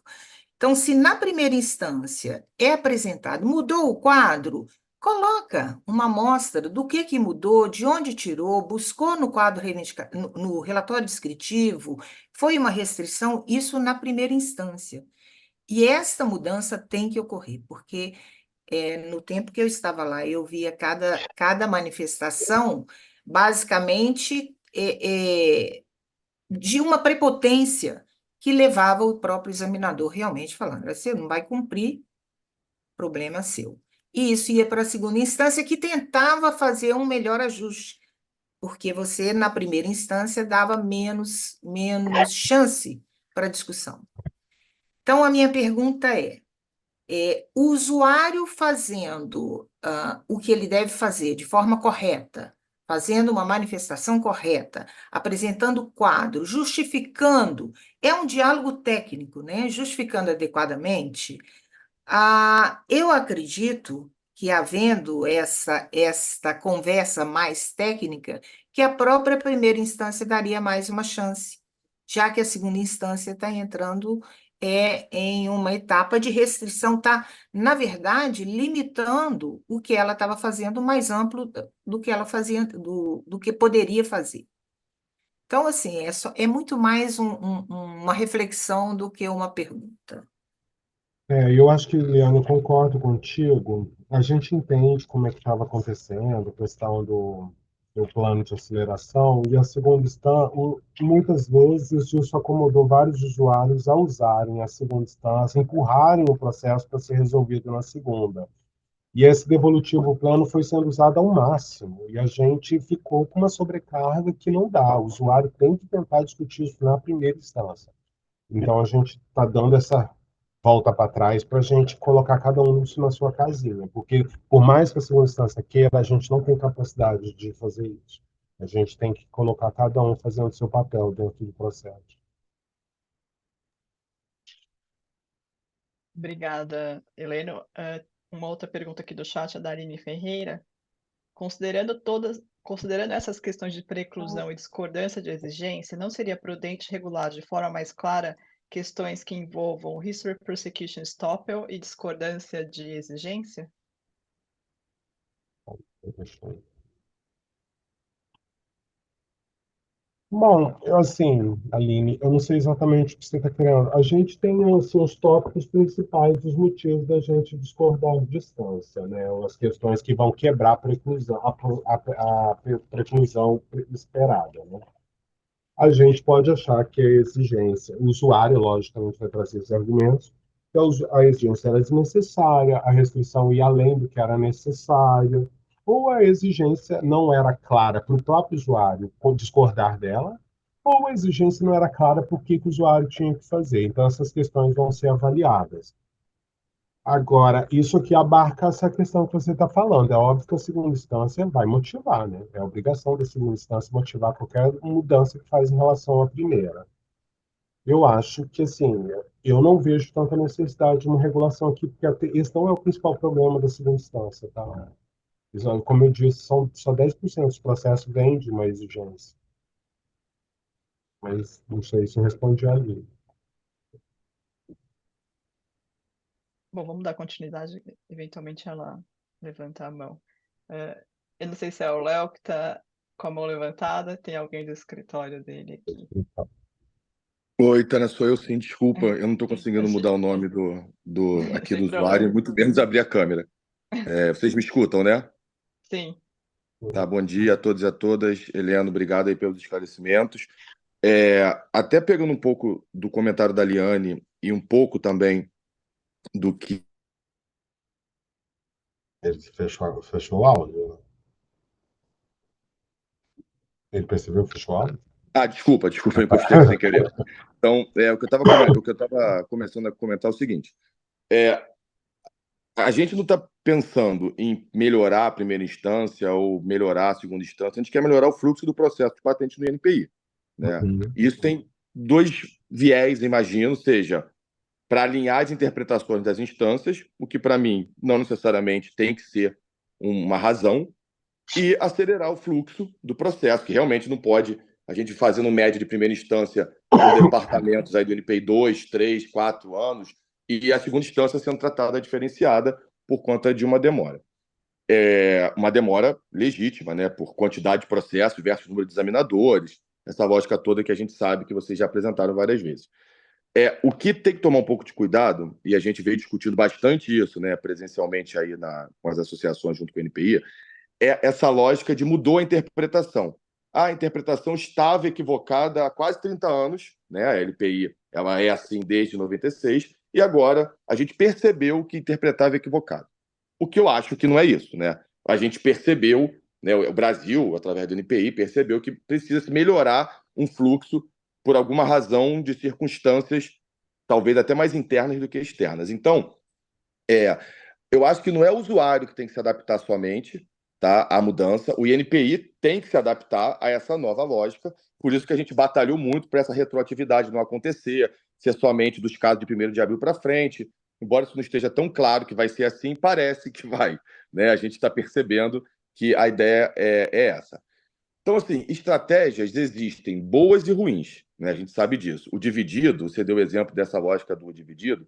Então, se na primeira instância é apresentado, mudou o quadro, coloca uma amostra do que mudou, de onde tirou, buscou no quadro no relatório descritivo, foi uma restrição, isso na primeira instância. E esta mudança tem que ocorrer, porque no tempo que eu estava lá, eu via cada manifestação, basicamente, de uma prepotência que levava o próprio examinador realmente falando: você não vai cumprir, problema seu. E isso ia para a segunda instância, que tentava fazer um melhor ajuste, porque você, na primeira instância, dava menos chance para discussão. Então, a minha pergunta o usuário fazendo o que ele deve fazer de forma correta, fazendo uma manifestação correta, apresentando o quadro, justificando, é um diálogo técnico, né? Justificando adequadamente. Eu acredito que, havendo esta conversa mais técnica, que a própria primeira instância daria mais uma chance, já que a segunda instância está entrando em uma etapa de restrição, está, na verdade, limitando o que ela estava fazendo mais amplo do que ela fazia, do que poderia fazer. Então, assim, é muito mais uma reflexão do que uma pergunta. Eu acho que, Leandro, eu concordo contigo. A gente entende como é que estava acontecendo, a questão do plano de aceleração, e a segunda instância, muitas vezes isso acomodou vários usuários a usarem a segunda instância, empurrarem o processo para ser resolvido na segunda. E esse devolutivo plano foi sendo usado ao máximo, e a gente ficou com uma sobrecarga que não dá. O usuário tem que tentar discutir isso na primeira instância. Então, a gente está dando essa volta para trás para a gente colocar cada um na sua casinha, porque por mais que a segunda instância queira, a gente não tem capacidade de fazer isso. A gente tem que colocar cada um fazendo o seu papel dentro do processo. Obrigada, Heleno. Uma outra pergunta aqui do chat, a da Aline Ferreira. Considerando essas questões de preclusão e discordância de exigência, não seria prudente regular de forma mais clara questões que envolvam history prosecution estoppel e discordância de exigência? Bom, assim, Aline, eu não sei exatamente o que você está querendo. A gente tem assim, os tópicos principais dos motivos da gente discordar de distância, né? As questões que vão quebrar a preclusão, a preclusão esperada, né? A gente pode achar que a exigência, o usuário, logicamente, vai trazer os argumentos, que a exigência era desnecessária, a restrição ia além do que era necessário, ou a exigência não era clara para o próprio usuário discordar dela, ou a exigência não era clara por que o usuário tinha que fazer. Então, essas questões vão ser avaliadas. Agora, isso aqui abarca essa questão que você está falando. É óbvio que a segunda instância vai motivar, né? É a obrigação da segunda instância motivar qualquer mudança que faz em relação à primeira. Eu acho que, assim, eu não vejo tanta necessidade de uma regulação aqui, porque esse não é o principal problema da segunda instância, tá? Como eu disse, são só 10% dos processos vêm de uma exigência. Mas não sei se eu respondi ali. Bom, vamos dar continuidade, eventualmente ela levanta a mão. Eu não sei se é o Léo que está com a mão levantada, tem alguém do escritório dele aqui. Oi, Tânia, sou eu sim, desculpa, eu não estou conseguindo mudar o nome aqui do Sem usuário, problema. muito menos abrir a câmera. Vocês me escutam, né? Sim. Tá, bom dia a todos e a todas. Helena, obrigado aí pelos esclarecimentos. Até pegando um pouco do comentário da Liane e um pouco também do que... Ele fechou o áudio? Ele percebeu que fechou o áudio? Desculpa, eu encostei sem querer. Então, o que eu estava começando a comentar é o seguinte. A gente não está pensando em melhorar a primeira instância ou melhorar a segunda instância, a gente quer melhorar o fluxo do processo de patente no INPI, né? Isso tem dois viés, imagino, seja para alinhar as interpretações das instâncias, o que para mim não necessariamente tem que ser uma razão, e acelerar o fluxo do processo, que realmente não pode a gente fazendo média de primeira instância por departamentos aí do INPI 2, 3, 4 anos, e a segunda instância sendo tratada diferenciada por conta de uma demora. Uma demora legítima, né, por quantidade de processos versus número de examinadores, essa lógica toda que a gente sabe que vocês já apresentaram várias vezes. O que tem que tomar um pouco de cuidado, e a gente veio discutindo bastante isso, né, presencialmente aí com as associações junto com o NPI, é essa lógica de mudou a interpretação. A interpretação estava equivocada há quase 30 anos, né? A LPI ela é assim desde 96, e agora a gente percebeu que interpretava equivocado. O que eu acho que não é isso, né? A gente percebeu, né, o Brasil, através do NPI, percebeu que precisa se melhorar um fluxo por alguma razão de circunstâncias, talvez até mais internas do que externas. Então, eu acho que não é o usuário que tem que se adaptar somente, tá, à mudança. O INPI tem que se adaptar a essa nova lógica. Por isso que a gente batalhou muito para essa retroatividade não acontecer, ser somente dos casos de 1º de abril para frente. Embora isso não esteja tão claro que vai ser assim, parece que vai, né? A gente está percebendo que a ideia é essa. Então, assim, estratégias existem boas e ruins, né? A gente sabe disso. O dividido, você deu o exemplo dessa lógica do dividido,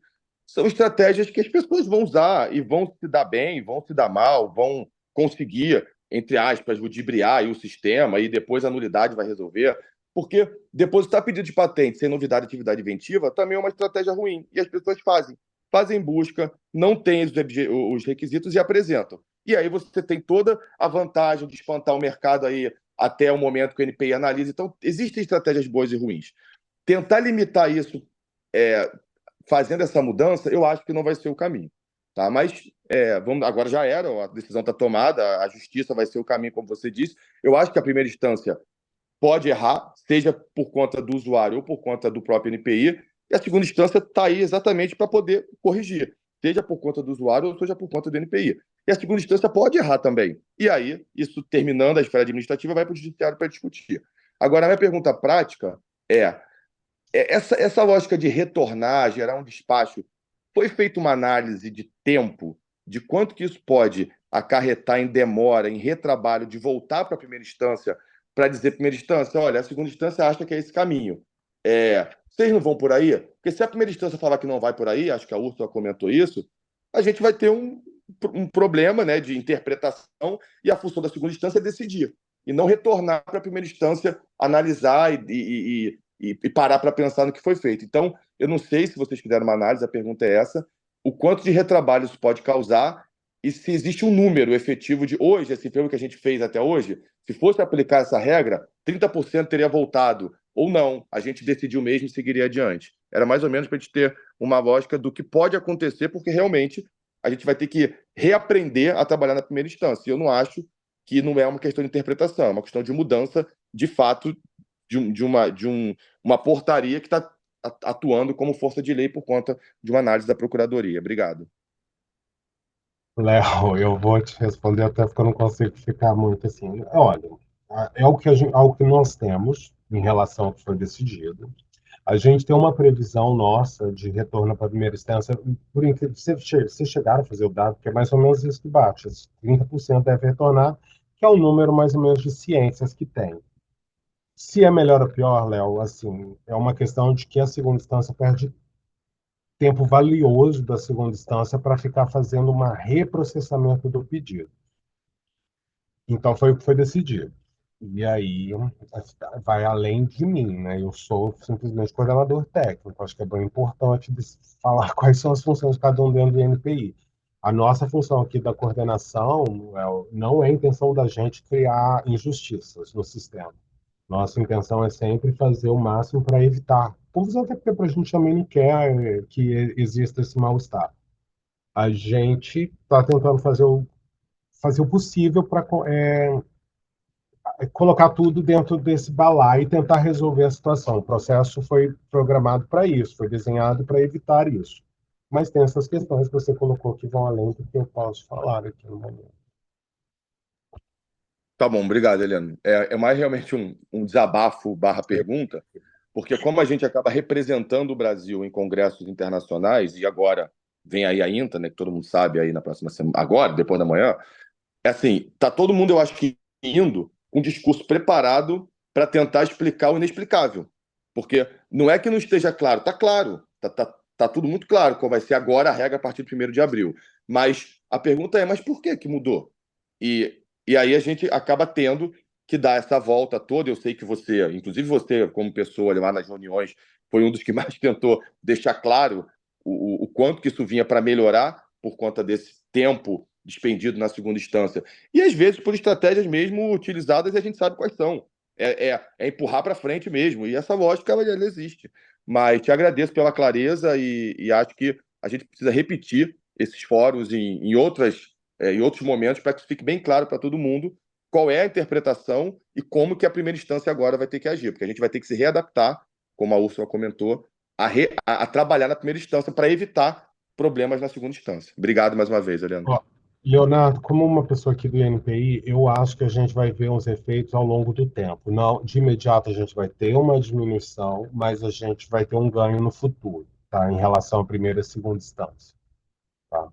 são estratégias que as pessoas vão usar e vão se dar bem, vão se dar mal, vão conseguir, entre aspas, ludibriar o sistema e depois a nulidade vai resolver. Porque depositar pedido de patente sem novidade de atividade inventiva também é uma estratégia ruim. E as pessoas fazem busca, não têm os requisitos e apresentam. E aí você tem toda a vantagem de espantar o mercado aí até o momento que o NPI analisa. Então, existem estratégias boas e ruins. Tentar limitar isso fazendo essa mudança, eu acho que não vai ser o caminho. Tá? Mas agora já era, a decisão está tomada, a justiça vai ser o caminho, como você disse. Eu acho que a primeira instância pode errar, seja por conta do usuário ou por conta do próprio NPI, e a segunda instância está aí exatamente para poder corrigir, seja por conta do usuário ou seja por conta do NPI. E a segunda instância pode errar também. E aí, isso terminando a esfera administrativa, vai para o judiciário para discutir. Agora, a minha pergunta prática essa lógica de retornar, gerar um despacho, foi feita uma análise de tempo, de quanto que isso pode acarretar em demora, em retrabalho, de voltar para a primeira instância, para dizer primeira instância, olha, a segunda instância acha que é esse caminho. Vocês não vão por aí? Porque se a primeira instância falar que não vai por aí, acho que a Úrsula comentou isso, a gente vai ter um problema, né, de interpretação, e a função da segunda instância é decidir, e não retornar para a primeira instância, analisar e parar para pensar no que foi feito. Então, eu não sei se vocês fizeram uma análise, a pergunta é essa, o quanto de retrabalho isso pode causar e se existe um número efetivo de hoje, assim, pelo que a gente fez até hoje, se fosse aplicar essa regra, 30% teria voltado, ou não, a gente decidiu mesmo e seguiria adiante. Era mais ou menos para a gente ter uma lógica do que pode acontecer, porque realmente a gente vai ter que reaprender a trabalhar na primeira instância. E eu não acho que não é uma questão de interpretação, é uma questão de mudança, de fato, de uma portaria que está atuando como força de lei por conta de uma análise da Procuradoria. Obrigado. Léo, eu vou te responder até porque eu não consigo ficar muito assim. Olha, é algo que nós temos em relação ao que foi decidido. A gente tem uma previsão nossa de retorno para a primeira instância, por incrível que vocês chegaram a fazer o dado, que é mais ou menos isso que bate, 30% deve retornar, que é o número mais ou menos de ciências que tem. Se é melhor ou pior, Léo, assim, é uma questão de que a segunda instância perde tempo valioso da segunda instância para ficar fazendo um reprocessamento do pedido. Então foi o que foi decidido. E aí vai além de mim, né? Eu sou simplesmente coordenador técnico. Acho que é bem importante falar quais são as funções de cada um dentro do NPI. A nossa função aqui da coordenação não é a intenção da gente criar injustiças no sistema. Nossa intenção é sempre fazer o máximo para evitar. Confusão, até porque a gente também não quer que exista esse mal-estar. A gente está tentando fazer o possível para colocar tudo dentro desse balaio e tentar resolver a situação. O processo foi programado para isso, foi desenhado para evitar isso. Mas tem essas questões que você colocou que vão além do que eu posso falar aqui no momento. Tá bom, obrigado, Helena. É mais realmente um desabafo barra pergunta, porque como a gente acaba representando o Brasil em congressos internacionais, e agora vem aí a INTA, né, que todo mundo sabe aí na próxima semana, agora, depois da manhã, é assim, tá todo mundo, eu acho que, indo com um discurso preparado para tentar explicar o inexplicável. Porque não é que não esteja claro, tá claro, tá tudo muito claro qual vai ser agora a regra a partir do 1º de abril. Mas a pergunta é, mas por que mudou? E aí a gente acaba tendo que dar essa volta toda. Eu sei que você, inclusive você, como pessoa lá nas reuniões, foi um dos que mais tentou deixar claro o quanto que isso vinha para melhorar por conta desse tempo despendido na segunda instância. E às vezes por estratégias mesmo utilizadas, e a gente sabe quais são. É empurrar para frente mesmo. E essa lógica ela existe. Mas te agradeço pela clareza e acho que a gente precisa repetir esses fóruns em outros momentos para que isso fique bem claro para todo mundo qual é a interpretação e como que a primeira instância agora vai ter que agir, porque a gente vai ter que se readaptar, como a Úrsula comentou, a trabalhar na primeira instância para evitar problemas na segunda instância. Obrigado mais uma vez, Helena. Leonardo, como uma pessoa aqui do INPI, eu acho que a gente vai ver uns efeitos ao longo do tempo. Não, de imediato a gente vai ter uma diminuição, mas a gente vai ter um ganho no futuro, tá? Em relação à primeira e segunda instância. Tá?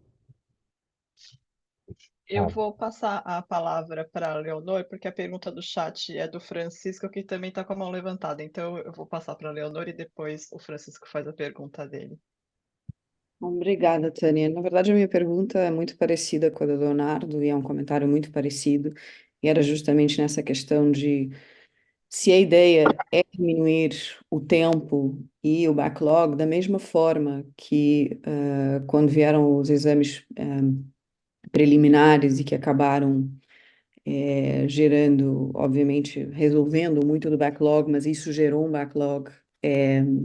Eu vou passar a palavra para a Leonor, porque a pergunta do chat é do Francisco, que também está com a mão levantada. Então, eu vou passar para a Leonor e depois o Francisco faz a pergunta dele. Obrigada, Tânia. Na verdade, a minha pergunta é muito parecida com a do Leonardo, e é um comentário muito parecido, e era justamente nessa questão de se a ideia é diminuir o tempo e o backlog da mesma forma que quando vieram os exames preliminares e que acabaram gerando, obviamente, resolvendo muito do backlog, mas isso gerou um backlog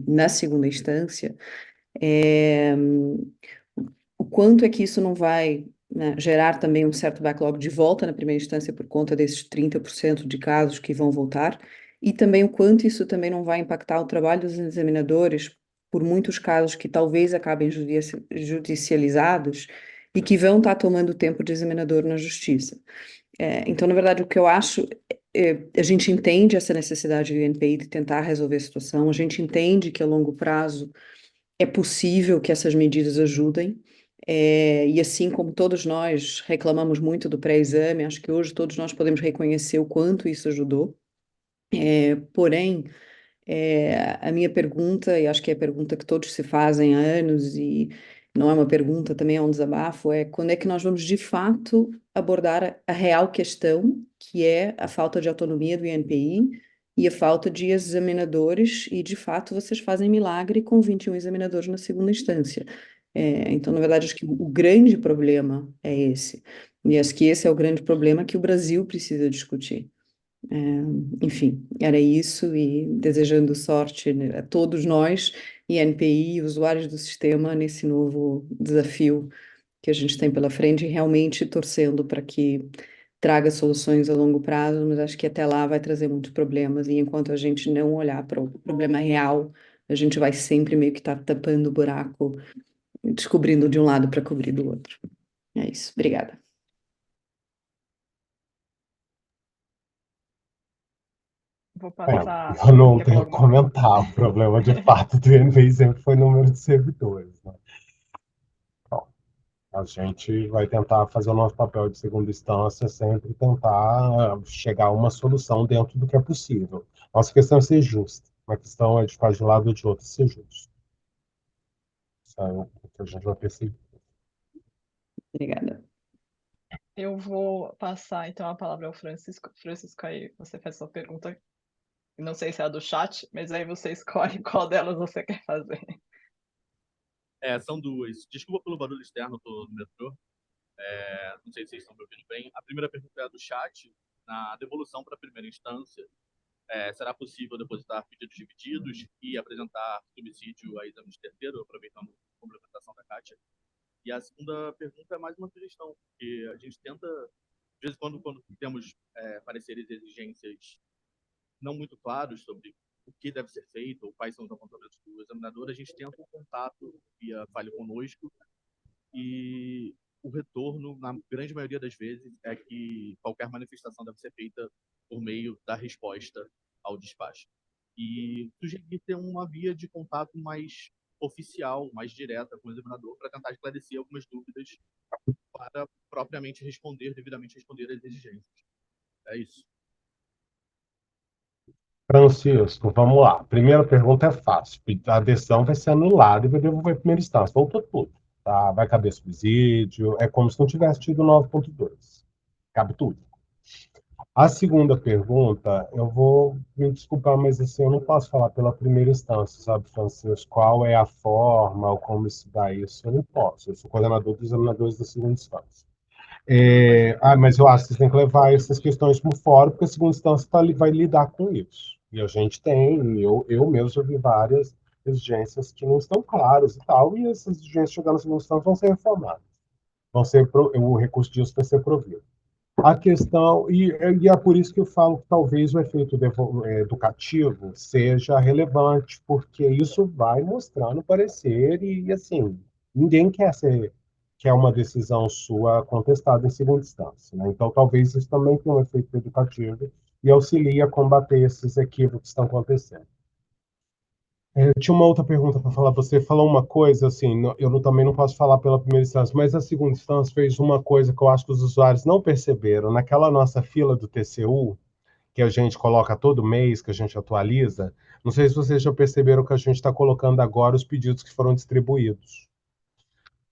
na segunda instância, o quanto é que isso não vai, né, gerar também um certo backlog de volta na primeira instância por conta desses 30% de casos que vão voltar, e também o quanto isso também não vai impactar o trabalho dos examinadores por muitos casos que talvez acabem judicializados e que vão estar tomando tempo de examinador na justiça. Então, na verdade, o que eu acho, a gente entende essa necessidade do INPI de tentar resolver a situação, a gente entende que a longo prazo é possível que essas medidas ajudem, e assim como todos nós reclamamos muito do pré-exame, acho que hoje todos nós podemos reconhecer o quanto isso ajudou. Porém, a minha pergunta, e acho que é a pergunta que todos se fazem há anos, e não é uma pergunta, também é um desabafo, é quando é que nós vamos de fato abordar a real questão, que é a falta de autonomia do INPI e a falta de examinadores, e de fato vocês fazem milagre com 21 examinadores na segunda instância. Então, na verdade, acho que o grande problema é esse. E acho que esse é o grande problema que o Brasil precisa discutir. Enfim, era isso, e desejando sorte, né, a todos nós, INPI, usuários do sistema, nesse novo desafio que a gente tem pela frente, e realmente torcendo para que traga soluções a longo prazo, mas acho que até lá vai trazer muitos problemas, e enquanto a gente não olhar para o problema real, a gente vai sempre meio que estar tapando o buraco, descobrindo de um lado para cobrir do outro. É isso, obrigada. vou passar. Eu não Quer falar tenho que alguma coisa? comentar. O problema de fato do INPI sempre foi o número de servidores, né? Bom, a gente vai tentar fazer o nosso papel de segunda instância, sempre tentar chegar a uma solução dentro do que é possível. Nossa questão é ser justa. A questão é de ficar de um lado ou de outro ser justo. Isso é o que a gente vai perceber. Obrigada. Eu vou passar então a palavra ao Francisco. Francisco, aí você faz sua pergunta. Não sei se é a do chat, mas aí você escolhe qual delas você quer fazer. São duas. Desculpa pelo barulho externo, estou no metrô. Não sei se vocês estão me ouvindo bem. A primeira pergunta é a do chat. Na devolução para a primeira instância, será possível depositar pedidos divididos e apresentar subsídio a exame de terceiro, aproveitando a complementação da Kátia? E a segunda pergunta é mais uma sugestão, porque a gente tenta, de vez em quando temos pareceres e exigências não muito claros sobre o que deve ser feito ou quais são os apontamentos do examinador, a gente tenta um contato via Fale Conosco, e o retorno, na grande maioria das vezes, é que qualquer manifestação deve ser feita por meio da resposta ao despacho. E sugerir ter uma via de contato mais oficial, mais direta com o examinador, para tentar esclarecer algumas dúvidas para propriamente devidamente responder às exigências. É isso. Francisco, vamos lá. Primeira pergunta é fácil. A decisão vai ser anulada e vai devolver a primeira instância. Voltou tudo. Tá? Vai caber subsídio. É como se não tivesse tido 9.2. Cabe tudo. A segunda pergunta, eu vou me desculpar, mas assim, eu não posso falar pela primeira instância, sabe, Francisco? Qual é a forma, ou como se dá isso? Eu não posso. Eu sou coordenador dos examinadores da segunda instância. Mas eu acho que você tem que levar essas questões para fora, porque a segunda instância vai lidar com isso. E a gente tem, eu mesmo já vi várias exigências que não estão claras e tal, e essas exigências chegando na segunda instância vão ser reformadas. O recurso disso vai ser provido. A questão, e é por isso que eu falo que talvez o efeito educativo seja relevante, porque isso vai mostrar no parecer, e assim, ninguém quer uma decisão sua contestada em segunda instância, né? Então, talvez isso também tenha um efeito educativo e auxilie a combater esses equívocos que estão acontecendo. Eu tinha uma outra pergunta para falar. Você falou uma coisa, assim, também não posso falar pela primeira instância, mas a segunda instância fez uma coisa que eu acho que os usuários não perceberam. Naquela nossa fila do TCU, que a gente coloca todo mês, que a gente atualiza, não sei se vocês já perceberam que a gente está colocando agora os pedidos que foram distribuídos.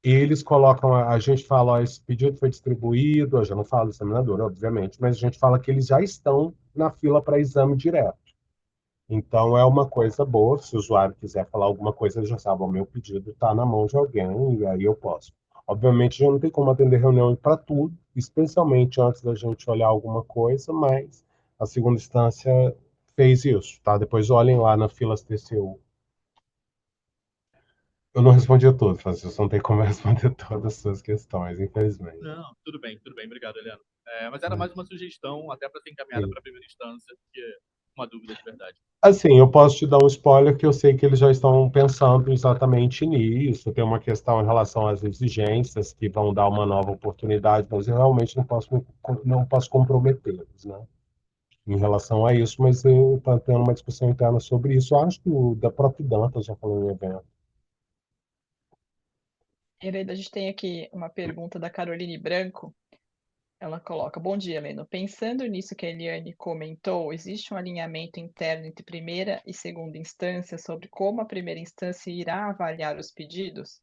Eles colocam, a gente fala, ó, esse pedido foi distribuído, eu já não falo do examinador, obviamente, mas a gente fala que eles já estão na fila para exame direto. Então, é uma coisa boa. Se o usuário quiser falar alguma coisa, ele já sabe, o meu pedido está na mão de alguém e aí eu posso. Obviamente, já não tem como atender reunião para tudo, especialmente antes da gente olhar alguma coisa, mas a segunda instância fez isso, tá? Depois olhem lá na filas TCU. Eu não respondi a todos, Francisco, não tem como responder todas as suas questões, infelizmente. Não, tudo bem, obrigado, Helena. Mas era mais uma sugestão, até para ser encaminhada para a primeira instância, porque é uma dúvida de verdade. Assim, eu posso te dar um spoiler que eu sei que eles já estão pensando exatamente nisso. Tem uma questão em relação às exigências que vão dar uma nova oportunidade, mas eu realmente não posso comprometê-los, né? Em relação a isso, mas eu estou tendo uma discussão interna sobre isso. Eu acho que o da própria Dantas já falou em evento. Hereda, a gente tem aqui uma pergunta da Caroline Branco. Ela coloca: bom dia, Leno. Pensando nisso que a Eliane comentou, existe um alinhamento interno entre primeira e segunda instância sobre como a primeira instância irá avaliar os pedidos?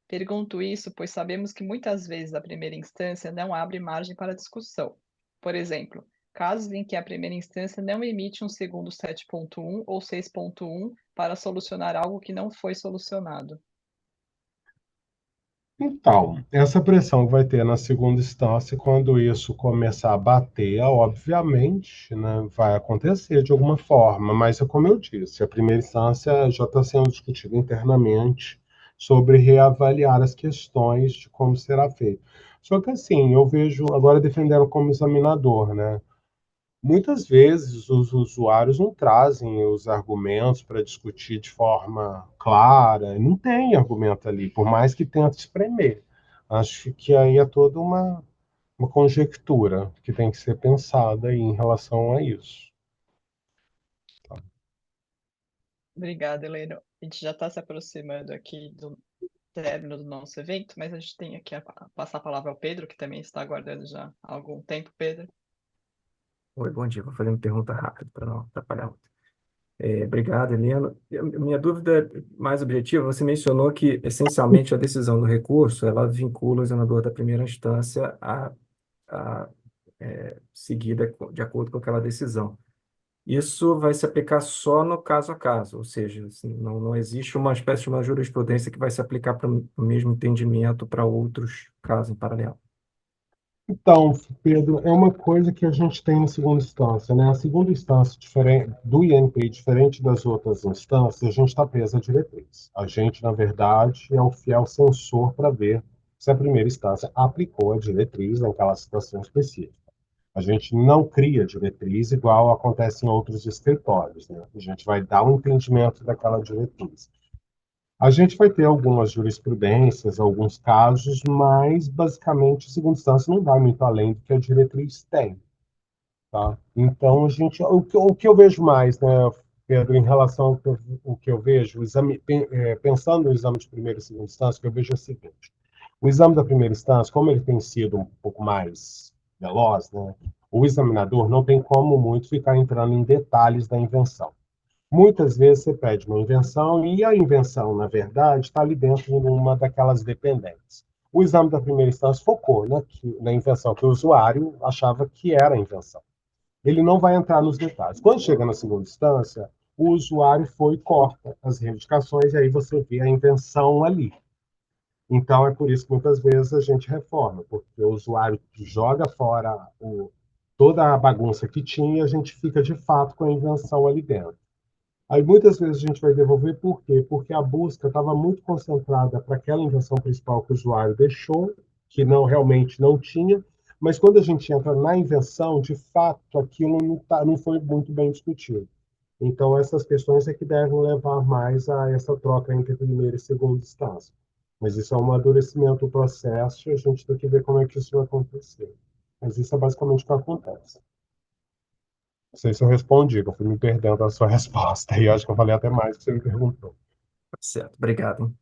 Pergunto isso, pois sabemos que muitas vezes a primeira instância não abre margem para discussão. Por exemplo, casos em que a primeira instância não emite um segundo 7.1 ou 6.1 para solucionar algo que não foi solucionado. Então, essa pressão que vai ter na segunda instância, quando isso começar a bater, obviamente, né, vai acontecer de alguma forma, mas é como eu disse, a primeira instância já está sendo discutida internamente sobre reavaliar as questões de como será feito. Só que assim, eu vejo, agora defendendo como examinador, né? Muitas vezes os usuários não trazem os argumentos para discutir de forma clara, não tem argumento ali, por mais que tente espremer. Acho que aí é toda uma conjectura que tem que ser pensada aí em relação a isso. Obrigada, Helena. A gente já está se aproximando aqui do término do nosso evento, mas a gente tem aqui a passar a palavra ao Pedro, que também está aguardando já há algum tempo. Pedro. Oi, bom dia. Vou fazer uma pergunta rápida para não atrapalhar muito. Obrigado, Helena. Minha dúvida é mais objetiva. Você mencionou que, essencialmente, a decisão do recurso, ela vincula o examinador da primeira instância a seguida de acordo com aquela decisão. Isso vai se aplicar só no caso a caso, ou seja, assim, não existe uma espécie de uma jurisprudência que vai se aplicar para o mesmo entendimento para outros casos em paralelo. Então, Pedro, é uma coisa que a gente tem na segunda instância, né? A segunda instância diferente do INPI, diferente das outras instâncias, a gente está preso à diretriz. A gente, na verdade, é o fiel censor para ver se a primeira instância aplicou a diretriz naquela situação específica. A gente não cria diretriz igual acontece em outros escritórios, né? A gente vai dar um entendimento daquela diretriz. A gente vai ter algumas jurisprudências, alguns casos, mas, basicamente, a segunda instância não vai muito além do que a diretriz tem. Tá? Então, o que eu vejo mais, né, Pedro, em relação ao que eu vejo, pensando no exame de primeira e segunda instância, o que eu vejo é o seguinte: o exame da primeira instância, como ele tem sido um pouco mais veloz, né, o examinador não tem como muito ficar entrando em detalhes da invenção. Muitas vezes você pede uma invenção e a invenção, na verdade, está ali dentro de uma daquelas dependentes. O exame da primeira instância focou na invenção que o usuário achava que era a invenção. Ele não vai entrar nos detalhes. Quando chega na segunda instância, o usuário foi e corta as reivindicações e aí você vê a invenção ali. Então, é por isso que muitas vezes a gente reforma, porque o usuário joga fora toda a bagunça que tinha e a gente fica, de fato, com a invenção ali dentro. Aí, muitas vezes, a gente vai devolver por quê? Porque a busca estava muito concentrada para aquela invenção principal que o usuário deixou, que realmente não tinha, mas quando a gente entra na invenção, de fato, aquilo não foi muito bem discutido. Então, essas questões é que devem levar mais a essa troca entre primeira e segunda instância. Mas isso é um amadurecimento do processo e a gente tem que ver como é que isso vai acontecer. Mas isso é basicamente o que acontece. Não sei se eu respondi, eu fui me perdendo da sua resposta. E acho que eu falei até mais do que você me perguntou. Certo, obrigado. Hein?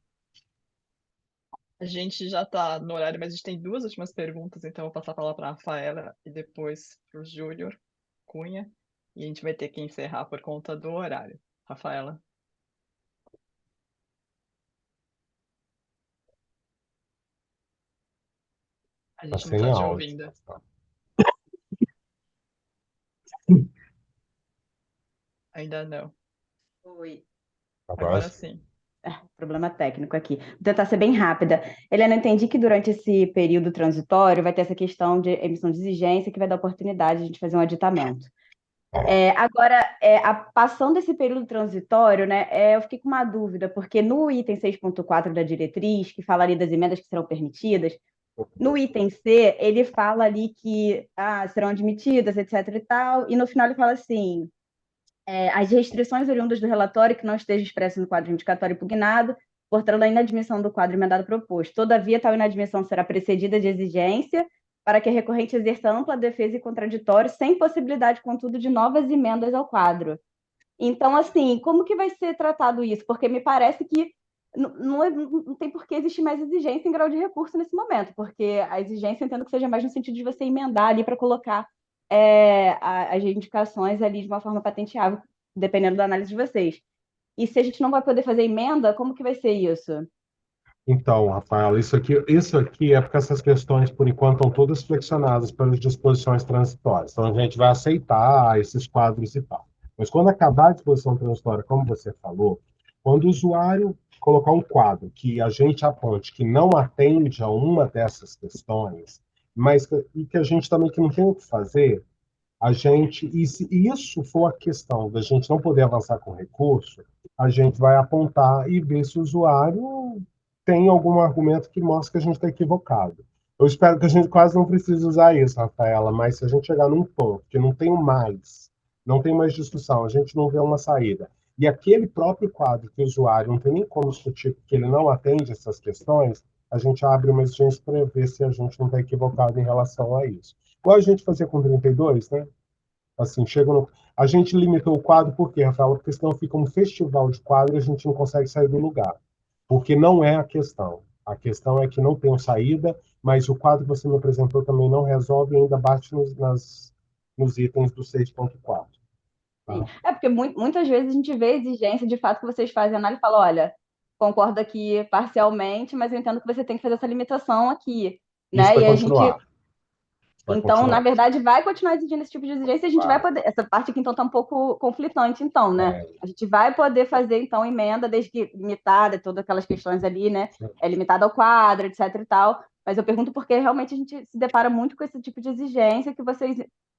A gente já está no horário, mas a gente tem duas últimas perguntas, então eu vou passar a palavra para a Rafaela e depois para o Júnior Cunha. E a gente vai ter que encerrar por conta do horário. Rafaela. A gente não está te ouvindo. Ainda não. Oi. Agora sim. Problema técnico aqui. Vou tentar ser bem rápida. Helena, eu entendi que durante esse período transitório vai ter essa questão de emissão de exigência que vai dar oportunidade de a gente fazer um aditamento. Agora, passando esse período transitório, né, eu fiquei com uma dúvida, porque no item 6.4 da diretriz, que fala ali das emendas que serão permitidas, no item C, ele fala ali que serão admitidas, etc. e tal, e no final ele fala assim: as restrições oriundas do relatório que não esteja expresso no quadro indicatório impugnado, portanto, a inadmissão do quadro emendado proposto. Todavia, tal inadmissão será precedida de exigência para que a recorrente exerça ampla defesa e contraditório, sem possibilidade, contudo, de novas emendas ao quadro. Então, assim, como que vai ser tratado isso? Porque me parece que não tem por que existir mais exigência em grau de recurso nesse momento, porque a exigência eu entendo que seja mais no sentido de você emendar ali para colocar as indicações ali de uma forma patenteável, dependendo da análise de vocês. E se a gente não vai poder fazer emenda, como que vai ser isso? Então, Rafael, isso aqui é porque essas questões, por enquanto, estão todas flexionadas pelas disposições transitórias. Então, a gente vai aceitar esses quadros e tal. Mas quando acabar a disposição transitória, como você falou, quando o usuário colocar um quadro que a gente aponte que não atende a uma dessas questões, mas que a gente também que não tem o que fazer, e se isso for a questão da gente não poder avançar com recurso, a gente vai apontar e ver se o usuário tem algum argumento que mostra que a gente está equivocado. Eu espero que a gente quase não precise usar isso, Rafaela, mas se a gente chegar num ponto que não tem mais discussão, a gente não vê uma saída, e aquele próprio quadro que o usuário não tem nem como discutir porque ele não atende essas questões, a gente abre uma exigência para ver se a gente não está equivocado em relação a isso. Igual a gente fazia com 32, né? assim, chega no... A gente limitou o quadro por quê, Rafaela? Porque senão fica um festival de quadro e a gente não consegue sair do lugar. Porque não é a questão. A questão é que não tem saída, mas o quadro que você me apresentou também não resolve e ainda bate nos itens do 6.4. Sim. É porque muitas vezes a gente vê a exigência de fato que vocês fazem análise e fala, olha, concordo aqui parcialmente, mas eu entendo que você tem que fazer essa limitação aqui, Isso né? vai E a gente, continuar. então, na verdade, vai continuar exigindo esse tipo de exigência e a gente vai poder, essa parte aqui então tá um pouco conflitante, então, né? A gente vai poder fazer então emenda desde que limitada, todas aquelas questões ali, né? É limitada ao quadro, etc e tal. Mas eu pergunto porque realmente a gente se depara muito com esse tipo de exigência que vocês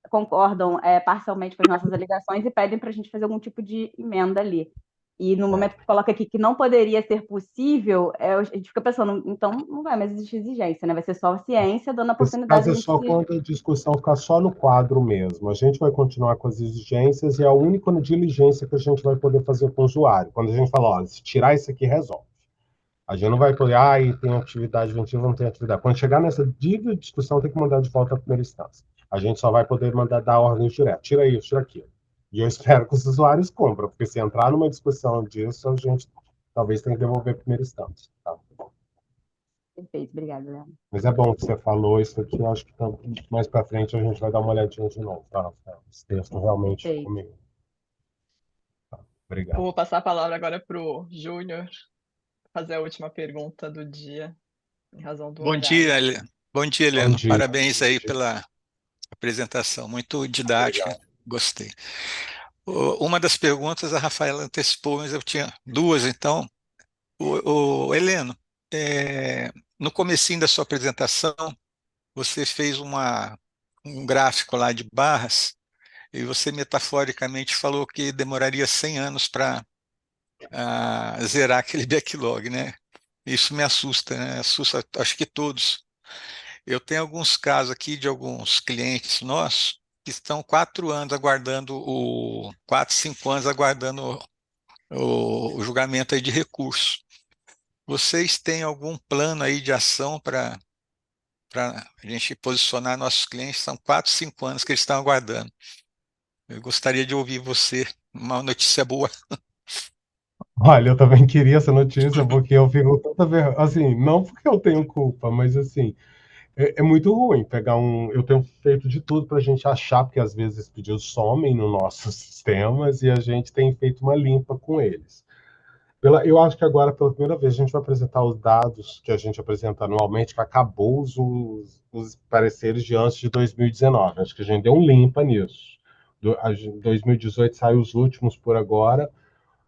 concordam parcialmente com as nossas alegações e pedem para a gente fazer algum tipo de emenda ali. E no momento que coloca aqui que não poderia ser possível, a gente fica pensando, então não vai mais existir exigência, né? Vai ser só a ciência dando a Esse oportunidade caso é de só quando a discussão ficar só no quadro mesmo. A gente vai continuar com as exigências e é a única diligência que a gente vai poder fazer com o usuário. Quando a gente fala, olha, se tirar isso aqui, resolve. A gente não vai poder, e tem atividade ventiva, não tem atividade. Quando chegar nessa discussão, tem que mandar de volta à primeira instância. A gente só vai poder mandar dar ordens direto. Tira isso, tira aquilo. E eu espero que os usuários cumpram, porque se entrar numa discussão disso, a gente talvez tenha que devolver a primeira instância. Tá? Perfeito, obrigada, Leandro. Mas é bom que você falou isso aqui, eu acho que mais para frente a gente vai dar uma olhadinha de novo, tá? Esse texto realmente ficou comigo. Tá, obrigado. Vou passar a palavra agora para o Júnior fazer a última pergunta do dia, em razão do horário. Bom dia, Heleno. Parabéns aí pela apresentação, muito didática, gostei. Uma das perguntas a Rafaela antecipou, mas eu tinha duas, então. Heleno, no comecinho da sua apresentação, você fez um gráfico lá de barras e você metaforicamente falou que demoraria 100 anos para zerar aquele backlog, né? Isso me assusta, né? Assusta, acho que todos. Eu tenho alguns casos aqui de alguns clientes nossos que estão 4 anos aguardando 4, 5 anos aguardando o julgamento aí de recurso. Vocês têm algum plano aí de ação para a gente posicionar nossos clientes? São 4, 5 anos que eles estão aguardando. Eu gostaria de ouvir você, uma notícia boa. Olha, eu também queria essa notícia, porque eu fico tanta vergonha, assim, não porque eu tenho culpa, mas assim, é muito ruim pegar eu tenho feito de tudo para a gente achar, porque às vezes esses pedidos somem nos nossos sistemas e a gente tem feito uma limpa com eles. Eu acho que agora, pela primeira vez, a gente vai apresentar os dados que a gente apresenta anualmente, que acabou os pareceres de antes de 2019. Acho que a gente deu um limpa nisso. 2018 saiu os últimos por agora,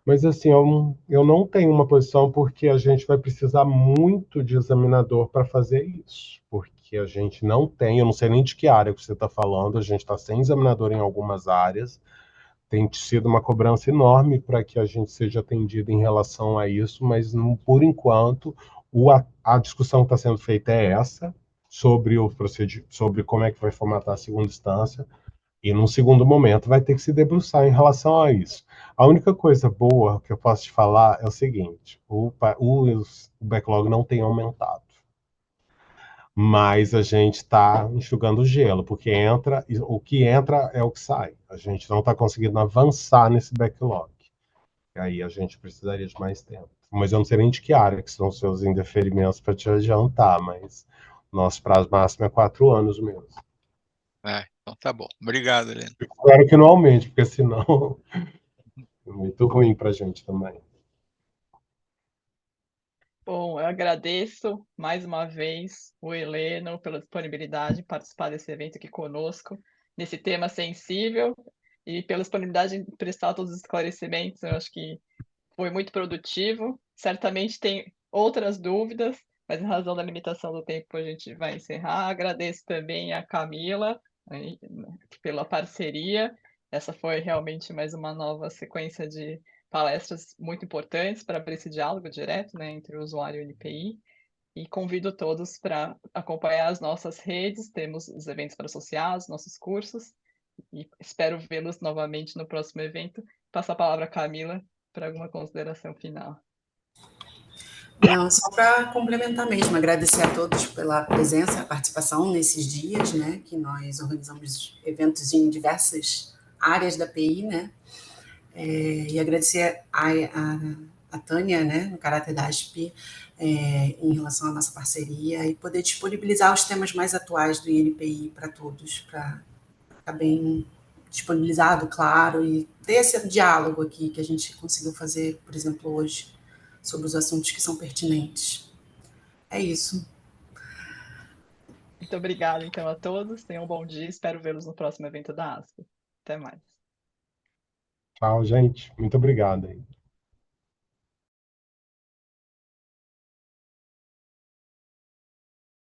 mas assim, eu não tenho uma posição porque a gente vai precisar muito de examinador para fazer isso. Porque a gente não tem, eu não sei nem de que área que você está falando, a gente está sem examinador em algumas áreas. Tem sido uma cobrança enorme para que a gente seja atendido em relação a isso, mas por enquanto a discussão que está sendo feita é essa, sobre sobre como é que vai formatar a segunda instância, e num segundo momento vai ter que se debruçar em relação a isso. A única coisa boa que eu posso te falar é o seguinte: o backlog não tem aumentado. Mas a gente está enxugando o gelo, porque o que entra é o que sai. A gente não está conseguindo avançar nesse backlog. E aí a gente precisaria de mais tempo. Mas eu não sei nem de que área que são os seus indeferimentos para te adiantar, mas nosso prazo máximo é 4 anos mesmo. Então tá bom. Obrigado, Heleno. Espero que não aumente, porque senão é muito ruim para a gente também. Bom, eu agradeço mais uma vez o Heleno pela disponibilidade de participar desse evento aqui conosco, nesse tema sensível, e pela disponibilidade de prestar todos os esclarecimentos. Eu acho que foi muito produtivo. Certamente tem outras dúvidas, mas em razão da limitação do tempo a gente vai encerrar. Agradeço também a Camila pela parceria. Essa foi realmente mais uma nova sequência de palestras muito importantes para abrir esse diálogo direto, né, entre o usuário e o NPI. E convido todos para acompanhar as nossas redes, temos os eventos para associados, nossos cursos, e espero vê-los novamente no próximo evento. Passo a palavra à Camila para alguma consideração final. Não, só para complementar mesmo, agradecer a todos pela presença, a participação nesses dias, né, que nós organizamos eventos em diversas áreas da PI, né? E agradecer a Tânia, né, no caráter da ASP, em relação à nossa parceria e poder disponibilizar os temas mais atuais do INPI para todos, para ficar bem disponibilizado, claro, e ter esse diálogo aqui que a gente conseguiu fazer, por exemplo, hoje, sobre os assuntos que são pertinentes. É isso. Muito obrigada, então, a todos. Tenham um bom dia. Espero vê-los no próximo evento da ASP. Até mais. Tchau, gente. Muito obrigado aí.